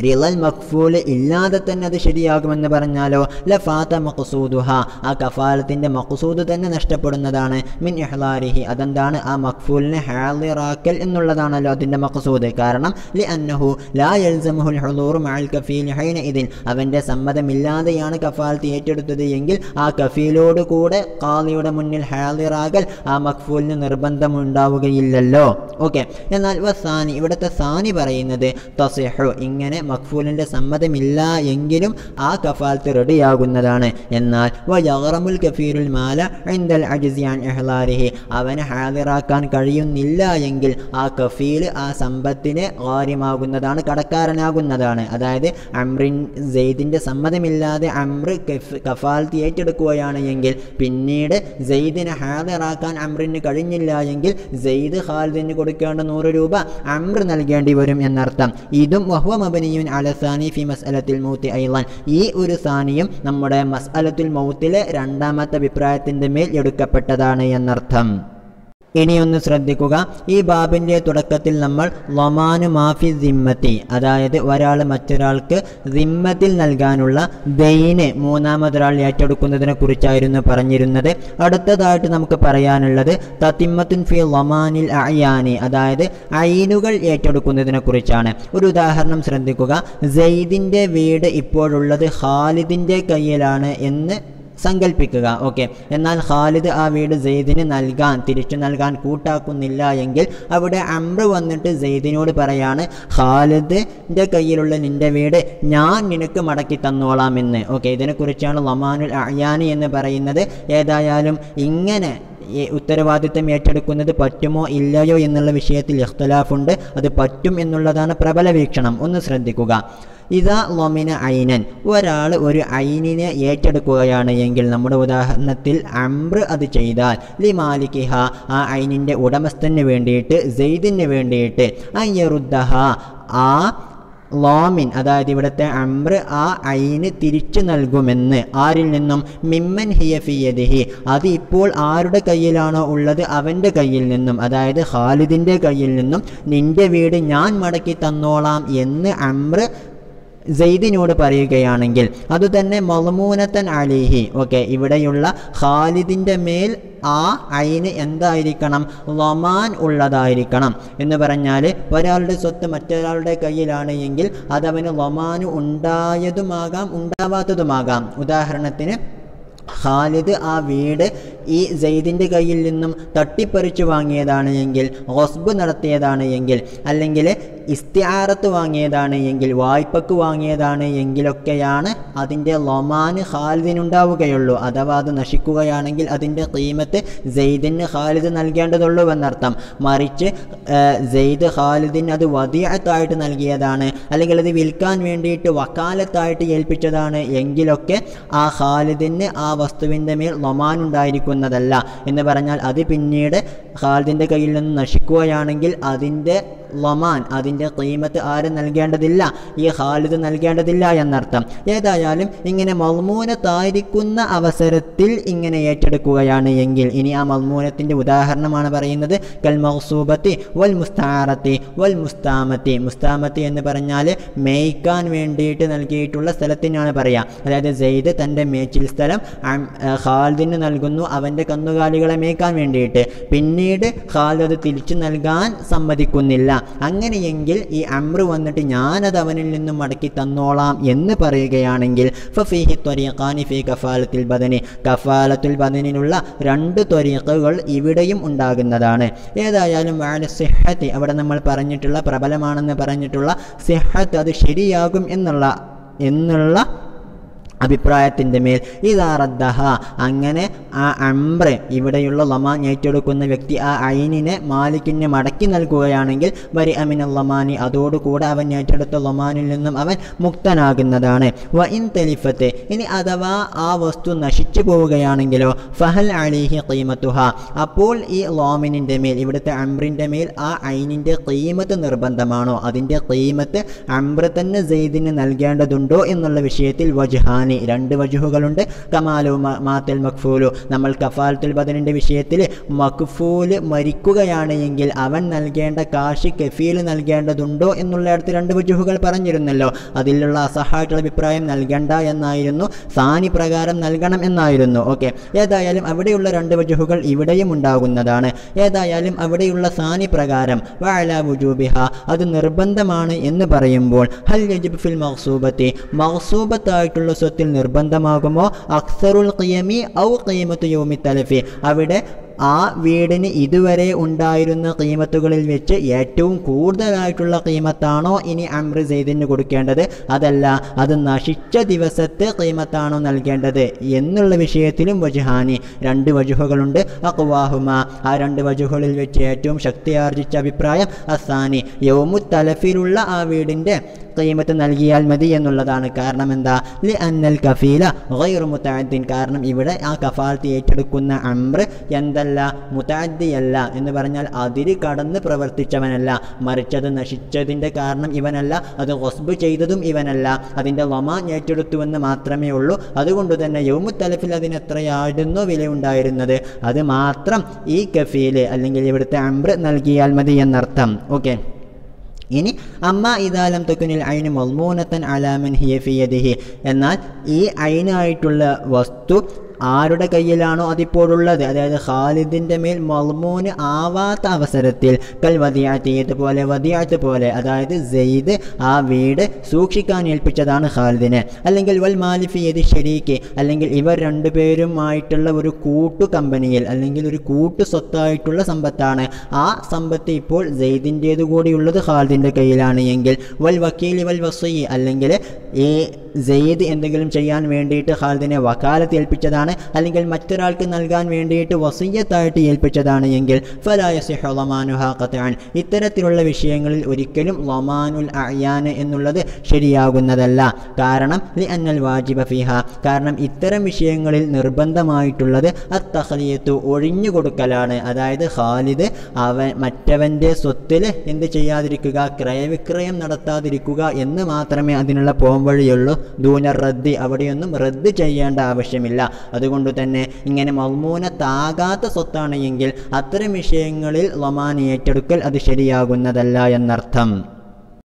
റിളൽ മഖ്ഫൂൽ ഇല്ലാതെ തന്നെ അത് ശരിയാകുമെന്ന് പറഞ്ഞാലോ ലഫാത മഖ്സൂദുഹ, ആ കഫാലത്തിൻ്റെ മഖ്സൂദ് തന്നെ നഷ്ടപ്പെടുന്നതാണ്. മിൻ ഇഹ്ലാരിഹി, അതെന്താണ്? ആ മഖ്ഫൂലിനെ ഹാളിറാക്കൽ എന്നുള്ളതാണല്ലോ അതിൻ്റെ മഖ്സൂദ്. കാരണം ലി അന്നഹു ലാ യൽസമുഹുൽ ഹുളൂർ മഅൽ കഫീൽ ഹൈനഇദിൻ, അവൻ്റെ സമ്മതമില്ലാതെയാണ് കഫാലത്ത് ഏറ്റെടുത്തത് എങ്കിൽ ആ കഫീലോട് കൂടെ ഖാദിയുടെ മുന്നിൽ ഹാളിറാകൽ ആ മഖ്ഫൂലിന് നിർബന്ധമുണ്ടാവുകയില്ലല്ലോ. ഓക്കെ, എന്നാൽ വസാനി, ഇവിടുത്തെ സാനി പറയുന്നത് തസിഹു, ഇങ്ങനെ മഖ്ഫൂലിൻ്റെ സമ്മതമില്ല എങ്കിലും ആ കഫാലത്ത് റെഡിയാകുന്നതാണ്. എന്നാൽ വയഗ്റമുൽ കഫീലുൽ മാല ഇൻദൽ അജ്സി അൻ ഇഹ്ലാരിഹി, അവനെ ഹാദിറാക്കാൻ കഴിയുന്നില്ല എങ്കിൽ ആ കഫീൽ ആ സമ്പത്തിനെ ഗാരിമാകുന്നതാണ്, കടക്കാരനാകുന്നതാണ്. അതായത് അംറിൻ സെയ്ദിൻ്റെ സമ്മതമില്ലാതെ അംർ കഫാലത്ത് ഏറ്റെടുക്കുകയാണ് എങ്കിൽ പിന്നീട് സെയ്ദിനെ ഹാദിറാക്കാൻ അംറിന് കഴിഞ്ഞില്ല എങ്കിൽ സെയ്ദ് ഖാലിദിന് കൊടുക്കേണ്ട 100 രൂപ അംർ നൽകേണ്ടി വരും എന്നർത്ഥം. ഇതും വഹുവ മബനി അല സാനി ഫി മസ്അലത്തിൽ മൗത്തി അയ്ളൻ, ഈ ഒരു സാനിയും നമ്മുടെ മസ്അലത്തുൽ മൗത്തിലെ രണ്ടാമത്തെ അഭിപ്രായത്തിൻ്റെ മേൽ എടുക്കപ്പെട്ടതാണ് എന്നർത്ഥം. ഇനിയൊന്ന് ശ്രദ്ധിക്കുക, ഈ ബാബിൻ്റെ തുടക്കത്തിൽ നമ്മൾ ലമാനു മാഫി ദിമ്മത്തി, അതായത് ഒരാൾ മറ്റൊരാൾക്ക് ദിമ്മത്തിൽ നൽകാനുള്ള ദൈന് മൂന്നാമതൊരാൾ ഏറ്റെടുക്കുന്നതിനെ കുറിച്ചായിരുന്നു പറഞ്ഞിരുന്നത്. അടുത്തതായിട്ട് നമുക്ക് പറയാനുള്ളത് തത്തിമ്മത്തുൻ ഫി ലമാനിൽ അയാനി, അതായത് ഐനുകൾ ഏറ്റെടുക്കുന്നതിനെ കുറിച്ചാണ്. ഒരു ഉദാഹരണം ശ്രദ്ധിക്കുക, സെയ്ദിൻ്റെ വീട് ഇപ്പോഴുള്ളത് ഖാലിദിൻ്റെ കയ്യിലാണ് എന്ന് സങ്കല്പിക്കുക. ഓക്കെ, എന്നാൽ ഖാലിദ് ആ വീട് സെയ്ദിന് തിരിച്ചു നൽകാൻ കൂട്ടാക്കുന്നില്ല എങ്കിൽ അവിടെ അംർ വന്നിട്ട് സെയ്ദിനോട് പറയാണ് ഖാലിദിൻ്റെ കയ്യിലുള്ള നിൻ്റെ വീട് ഞാൻ നിനക്ക് മടക്കി തന്നോളാം എന്ന്. ഓക്കെ, ഇതിനെക്കുറിച്ചാണ് ലമാനുൽ അയാനി എന്ന് പറയുന്നത്. ഏതായാലും ഇങ്ങനെ ഈ ഉത്തരവാദിത്തം ഏറ്റെടുക്കുന്നത് പറ്റുമോ ഇല്ലയോ എന്നുള്ള വിഷയത്തിൽ ഇഖ്തിലാഫുണ്ട്. അത് പറ്റും എന്നുള്ളതാണ് പ്രബല വീക്ഷണം. ഒന്ന് ശ്രദ്ധിക്കുക. ഇതാ ലൊമിന ഐനൻ, ഒരാൾ ഒരു ഐനിനെ ഏറ്റെടുക്കുകയാണ് എങ്കിൽ, നമ്മുടെ ഉദാഹരണത്തിൽ അംർ അത് ചെയ്താൽ, ലി മാലിക്കിഹ, ആ ഐനിൻ്റെ ഉടമസ്ഥന് വേണ്ടിയിട്ട്, സെയ്ദിന് വേണ്ടിയിട്ട്, അയ്യറുദ്ദഹ, ആ ലോമിൻ അതായത് ഇവിടുത്തെ അംർ ആ ഐന് തിരിച്ചു നൽകുമെന്ന്. ആരിൽ നിന്നും? മിമ്മൻ ഹിയ ഫി യദിഹി, അത് ഇപ്പോൾ ആരുടെ കയ്യിലാണോ ഉള്ളത് അവൻ്റെ കയ്യിൽ നിന്നും, അതായത് ഖാലിദിൻ്റെ കയ്യിൽ നിന്നും നിൻ്റെ വീട് ഞാൻ മടക്കി തന്നോളാം എന്ന് അംർ സെയ്ദിനോട് പറയുകയാണെങ്കിൽ, അതുതന്നെ മളമൂനത്തൻ അലൈഹി. ഓക്കെ, ഇവിടെയുള്ള ഖാലിദിൻ്റെ മേൽ ആ ഐന് എന്തായിരിക്കണം? ലൊമാൻ ഉള്ളതായിരിക്കണം. എന്ന് പറഞ്ഞാൽ ഒരാളുടെ സ്വത്ത് മറ്റൊരാളുടെ കയ്യിലാണ് എങ്കിൽ അതവന് ലൊമാന് ഉണ്ടായതുമാകാം ഉണ്ടാവാത്തതുമാകാം. ഉദാഹരണത്തിന് ഖാലിദ് ആ വീട് ഈ സെയ്ദിൻ്റെ കയ്യിൽ നിന്നും തട്ടിപ്പറിച്ചു വാങ്ങിയതാണ് എങ്കിൽ, ഗസ്ബ് നടത്തിയതാണ് എങ്കിൽ, അല്ലെങ്കിൽ ഇസ്തിആറത്ത് വാങ്ങിയതാണ് എങ്കിൽ, വായ്പക്ക് വാങ്ങിയതാണ് എങ്കിലൊക്കെയാണ് അതിൻ്റെ ലൊമാന് ഖാലിദിനുണ്ടാവുകയുള്ളൂ. അഥവാ അത് നശിക്കുകയാണെങ്കിൽ അതിൻ്റെ ഖീമത്ത് സെയ്ദിന് ഖാലിദ് നൽകേണ്ടതുള്ളൂ എന്നർത്ഥം. മറിച്ച് സെയ്ദ് ഖാലിദിന് അത് വദിഅത്തായിട്ട് നൽകിയതാണ്, അല്ലെങ്കിൽ അത് വിൽക്കാൻ വേണ്ടിയിട്ട് വക്കാലത്തായിട്ട് ഏൽപ്പിച്ചതാണ് എങ്കിലൊക്കെ ആ ഖാലിദിന് ആ വസ്തുവിൻ്റെ മേൽ ലൊമാൻ ഉണ്ടായിരിക്കുന്നതല്ല. എന്ന് പറഞ്ഞാൽ അത് പിന്നീട് ഖാലിദിൻ്റെ കയ്യിൽ നിന്ന് നശിക്കുകയാണെങ്കിൽ അതിൻ്റെ ലൊമാൻ, അതിൻ്റെ ഖീമത്ത് ആരും നൽകേണ്ടതില്ല, ഈ ഖാലിദ് നൽകേണ്ടതില്ല എന്നർത്ഥം. ഏതായാലും ഇങ്ങനെ മൾമൂനത്തായിരിക്കുന്ന അവസരത്തിൽ ഇങ്ങനെ ഏറ്റെടുക്കുകയാണ് എങ്കിൽ, ഇനി ആ മൾമൂനത്തിൻ്റെ ഉദാഹരണമാണ് പറയുന്നത്. കൽ മഗ്സൂബത്തി വൽ മുസ്താറത്തി വൽ മുസ്താമത്തി. മുസ്താമത്തി എന്ന് പറഞ്ഞാൽ മേയ്ക്കാൻ വേണ്ടിയിട്ട് നൽകിയിട്ടുള്ള സ്ഥലത്തിനാണ് പറയുക. അതായത് സെയ്ദ് തൻ്റെ മേച്ചിൽ സ്ഥലം ഖാലിദിന് നൽകുന്നു അവൻ്റെ കന്നുകാലികളെ മേയ്ക്കാൻ വേണ്ടിയിട്ട്. പിന്നീട് ഖാലിദ് അത് തിരിച്ചു നൽകാൻ സമ്മതിക്കുന്നില്ല. അങ്ങനെയെങ്കിൽ ഈ അംർ വന്നിട്ട് ഞാനത് അവനിൽ നിന്നും മടക്കി തന്നോളാം എന്ന് പറയുകയാണെങ്കിൽ, ഫഫീഹി ത്വരീഖാനി ഫീ കഫാലത്തുൽ ബദനി, കഫാലത്തുൽ ബദനിനുള്ള രണ്ട് ത്വരീഖുകൾ ഇവിടെയും ഉണ്ടാകുന്നതാണ്. ഏതായാലും വഅല സിഹ്ഹത്തി, അവിടെ നമ്മൾ പറഞ്ഞിട്ടുള്ള പ്രബലമാണെന്ന് പറഞ്ഞിട്ടുള്ള സിഹ്ഹത്ത്, അത് ശരിയാകും എന്നുള്ള അഭിപ്രായത്തിൻ്റെ മേൽ ഇദാ റദ്ദഹ, അങ്ങനെ ആ അംർ ഇവിടെയുള്ള ലൊമാൻ ഏറ്റെടുക്കുന്ന വ്യക്തി ആ ഐനിനെ മാലിക്കിനെ മടക്കി നൽകുകയാണെങ്കിൽ, ബരി അമിന ലൊമാനി, അതോടുകൂടെ അവൻ ഏറ്റെടുത്ത ലൊമാനിൽ നിന്നും അവൻ മുക്തനാകുന്നതാണ്. വ ഇൻ തലിഫത്ത്, ഇനി അഥവാ ആ വസ്തു നശിച്ചു പോവുകയാണെങ്കിലോ, ഫഹൽ അലിഹി ഖീമത്തുഹ, അപ്പോൾ ഈ ലോമിനിൻ്റെ മേൽ, ഇവിടുത്തെ അംറിൻ്റെ മേൽ ആ ഐനിൻ്റെ ഖീമത്ത് നിർബന്ധമാണോ, അതിൻ്റെ ഖീമത്ത് അംർ തന്നെ സെയ്ദിന് നൽകേണ്ടതുണ്ടോ എന്നുള്ള വിഷയത്തിൽ വജ്ഹാനി, രണ്ട് വജുഹുകളുണ്ട്. കമാലു മാത്തൽ മക്ഫൂലു, നമ്മൾ കഫാലത്തുൽ ബദനിൻ്റെ വിഷയത്തിൽ മക്ഫൂല് മരിക്കുകയാണ് എങ്കിൽ അവൻ നൽകേണ്ട കാശ് കഫീൽ നൽകേണ്ടതുണ്ടോ എന്നുള്ള അടുത്ത് രണ്ട് വജുഹുകൾ പറഞ്ഞിരുന്നല്ലോ. അതിലുള്ള അസഹായിട്ടുള്ള അഭിപ്രായം നൽകണ്ട എന്നായിരുന്നു, സാനി പ്രകാരം നൽകണം എന്നായിരുന്നു. ഓക്കെ, ഏതായാലും അവിടെയുള്ള രണ്ട് വജുഹുകൾ ഇവിടെയും ഉണ്ടാകുന്നതാണ്. ഏതായാലും അവിടെയുള്ള സാനി പ്രകാരം വഅലാ വുജൂബിഹ, അത് നിർബന്ധമാണ് എന്ന് പറയുമ്പോൾ, ഹൽ യജിബ് ഫിൽ മഗ്സൂബത്തി, മഗ്സൂബത്തായിട്ടുള്ള സ്വത്തിൽ നിർബന്ധമാകുമോ, അക്സറുൽ ഖിയമി ഔ ഖീമത്തു യൗമി തലഫി, അവിടെ ആ വീടിന് ഇതുവരെ ഉണ്ടായിരുന്ന ഖീമത്തുകളിൽ വെച്ച് ഏറ്റവും കൂടുതലായിട്ടുള്ള ഖീമത്താണോ ഇനി അംർ സെയ്ദിന് കൊടുക്കേണ്ടത്, അതല്ല അത് നശിച്ച ദിവസത്തെ ഖീമത്താണോ നൽകേണ്ടത് എന്നുള്ള വിഷയത്തിലും വജ്ഹാനി, രണ്ട് വജുഹുകളുണ്ട്. അഖ്വാഹുമ, ആ രണ്ട് വജുഹുകളിൽ വെച്ച് ഏറ്റവും ശക്തിയാർജിച്ച അഭിപ്രായം അസാനി, യൗമു തലഫിലുള്ള ആ വീടിൻ്റെ ഖീമത്ത് നൽകിയാൽ മതി എന്നുള്ളതാണ്. കാരണം എന്താ? ലി അന്നൽ കഫീല ഗൈറു മുതഅദ്ദിൻ, കാരണം ഇവിടെ ആ കഫാലത്ത് ഏറ്റെടുക്കുന്ന അംർ എന്തല്ല, മുതഅദ്ദിയല്ല. എന്ന് പറഞ്ഞാൽ അതിര് കടന്ന് പ്രവർത്തിച്ചവനല്ല, മറിച്ചത് നശിച്ചതിൻ്റെ കാരണം ഇവനല്ല, അത് ഗസ്ബ് ചെയ്തതും ഇവനല്ല, അതിൻ്റെ ലൊമാൻ ഏറ്റെടുത്തുവെന്ന് മാത്രമേ ഉള്ളൂ. അതുകൊണ്ട് തന്നെ യൗമു തലഫിൽ അതിന് എത്രയായിരുന്നോ വില ഉണ്ടായിരുന്നത് അത് മാത്രം ഈ കഫീല് അല്ലെങ്കിൽ ഇവിടുത്തെ അംർ നൽകിയാൽ മതി എന്നർത്ഥം. ഓക്കെ, ഇനി അമ്മ ഇദാലം തക്കുനിൽ ഐന് മൾമൂനത്തൻ അലാ മൻ ഹിയ ഫി യദിഹി, എന്നാൽ ഈ ഐനായിട്ടുള്ള വസ്തു ആരുടെ കയ്യിലാണോ അതിപ്പോഴുള്ളത്, അതായത് ഖാലിദിൻ്റെ മേൽ മൾമൂന് ആവാത്ത അവസരത്തിൽ, കൽ വദിഅത്തി, ഇതുപോലെ വദിഅത്ത് പോലെ, അതായത് സെയ്ദ് ആ വീട് സൂക്ഷിക്കാൻ ഏൽപ്പിച്ചതാണ് ഖാലിദിനെ, അല്ലെങ്കിൽ വൽ മാലി ഫി യദി ശരീക്ക്, അല്ലെങ്കിൽ ഇവർ രണ്ടുപേരുമായിട്ടുള്ള ഒരു കൂട്ടു കമ്പനിയിൽ അല്ലെങ്കിൽ ഒരു കൂട്ടു സ്വത്തായിട്ടുള്ള സമ്പത്താണ്, ആ സമ്പത്ത് ഇപ്പോൾ സെയ്ദിൻ്റേതു കൂടിയുള്ളത് ഖാലിദിൻ്റെ കയ്യിലാണ് എങ്കിൽ, വൽ വക്കീലി വൽ വസി, അല്ലെങ്കിൽ ഈ സെയ്ദ് എന്തെങ്കിലും ചെയ്യാൻ വേണ്ടിയിട്ട് ഖാലിദിനെ വക്കാലത്ത് ഏൽപ്പിച്ചതാണ്, അല്ലെങ്കിൽ മറ്റൊരാൾക്ക് നൽകാൻ വേണ്ടിയിട്ട് വസിയ്യത്തായിട്ട് ഏൽപ്പിച്ചതാണ് എങ്കിൽ ഫലാ യസിഹു ളമാനുഹാ ഖത്അൻ, ഇത്തരത്തിലുള്ള വിഷയങ്ങളിൽ ഒരിക്കലും ളമാനുൽ അഅ്യാൻ എന്നുള്ളത് ശരിയാകുന്നതല്ല. കാരണം ലിഅന്നൽ വാജിബ ഫീഹാ, കാരണം ഇത്തരം വിഷയങ്ങളിൽ നിർബന്ധമായിട്ടുള്ളത് അത്തഖ്ലിയത്തു, ഒഴിഞ്ഞു കൊടുക്കലാണ്. അതായത് ഖാലിദ് മറ്റവൻ്റെ സ്വത്തിൽ എന്ത് ചെയ്യാതിരിക്കുക, ക്രയവിക്രയം നടത്താതിരിക്കുക എന്ന് മാത്രമേ അതിനുള്ള പോംവഴിയുള്ളൂ. ദൂന റദ്ദി, അവിടെയൊന്നും റദ്ദ് ചെയ്യേണ്ട ആവശ്യമില്ല. അതുകൊണ്ട് തന്നെ ഇങ്ങനെ മദ്മൂനത്താകാത്ത സ്വത്താണ് എങ്കിൽ അത്തരം വിഷയങ്ങളിൽ ളമാൻ ഏറ്റെടുക്കൽ അത് ശരിയാകുന്നതല്ല എന്നർത്ഥം.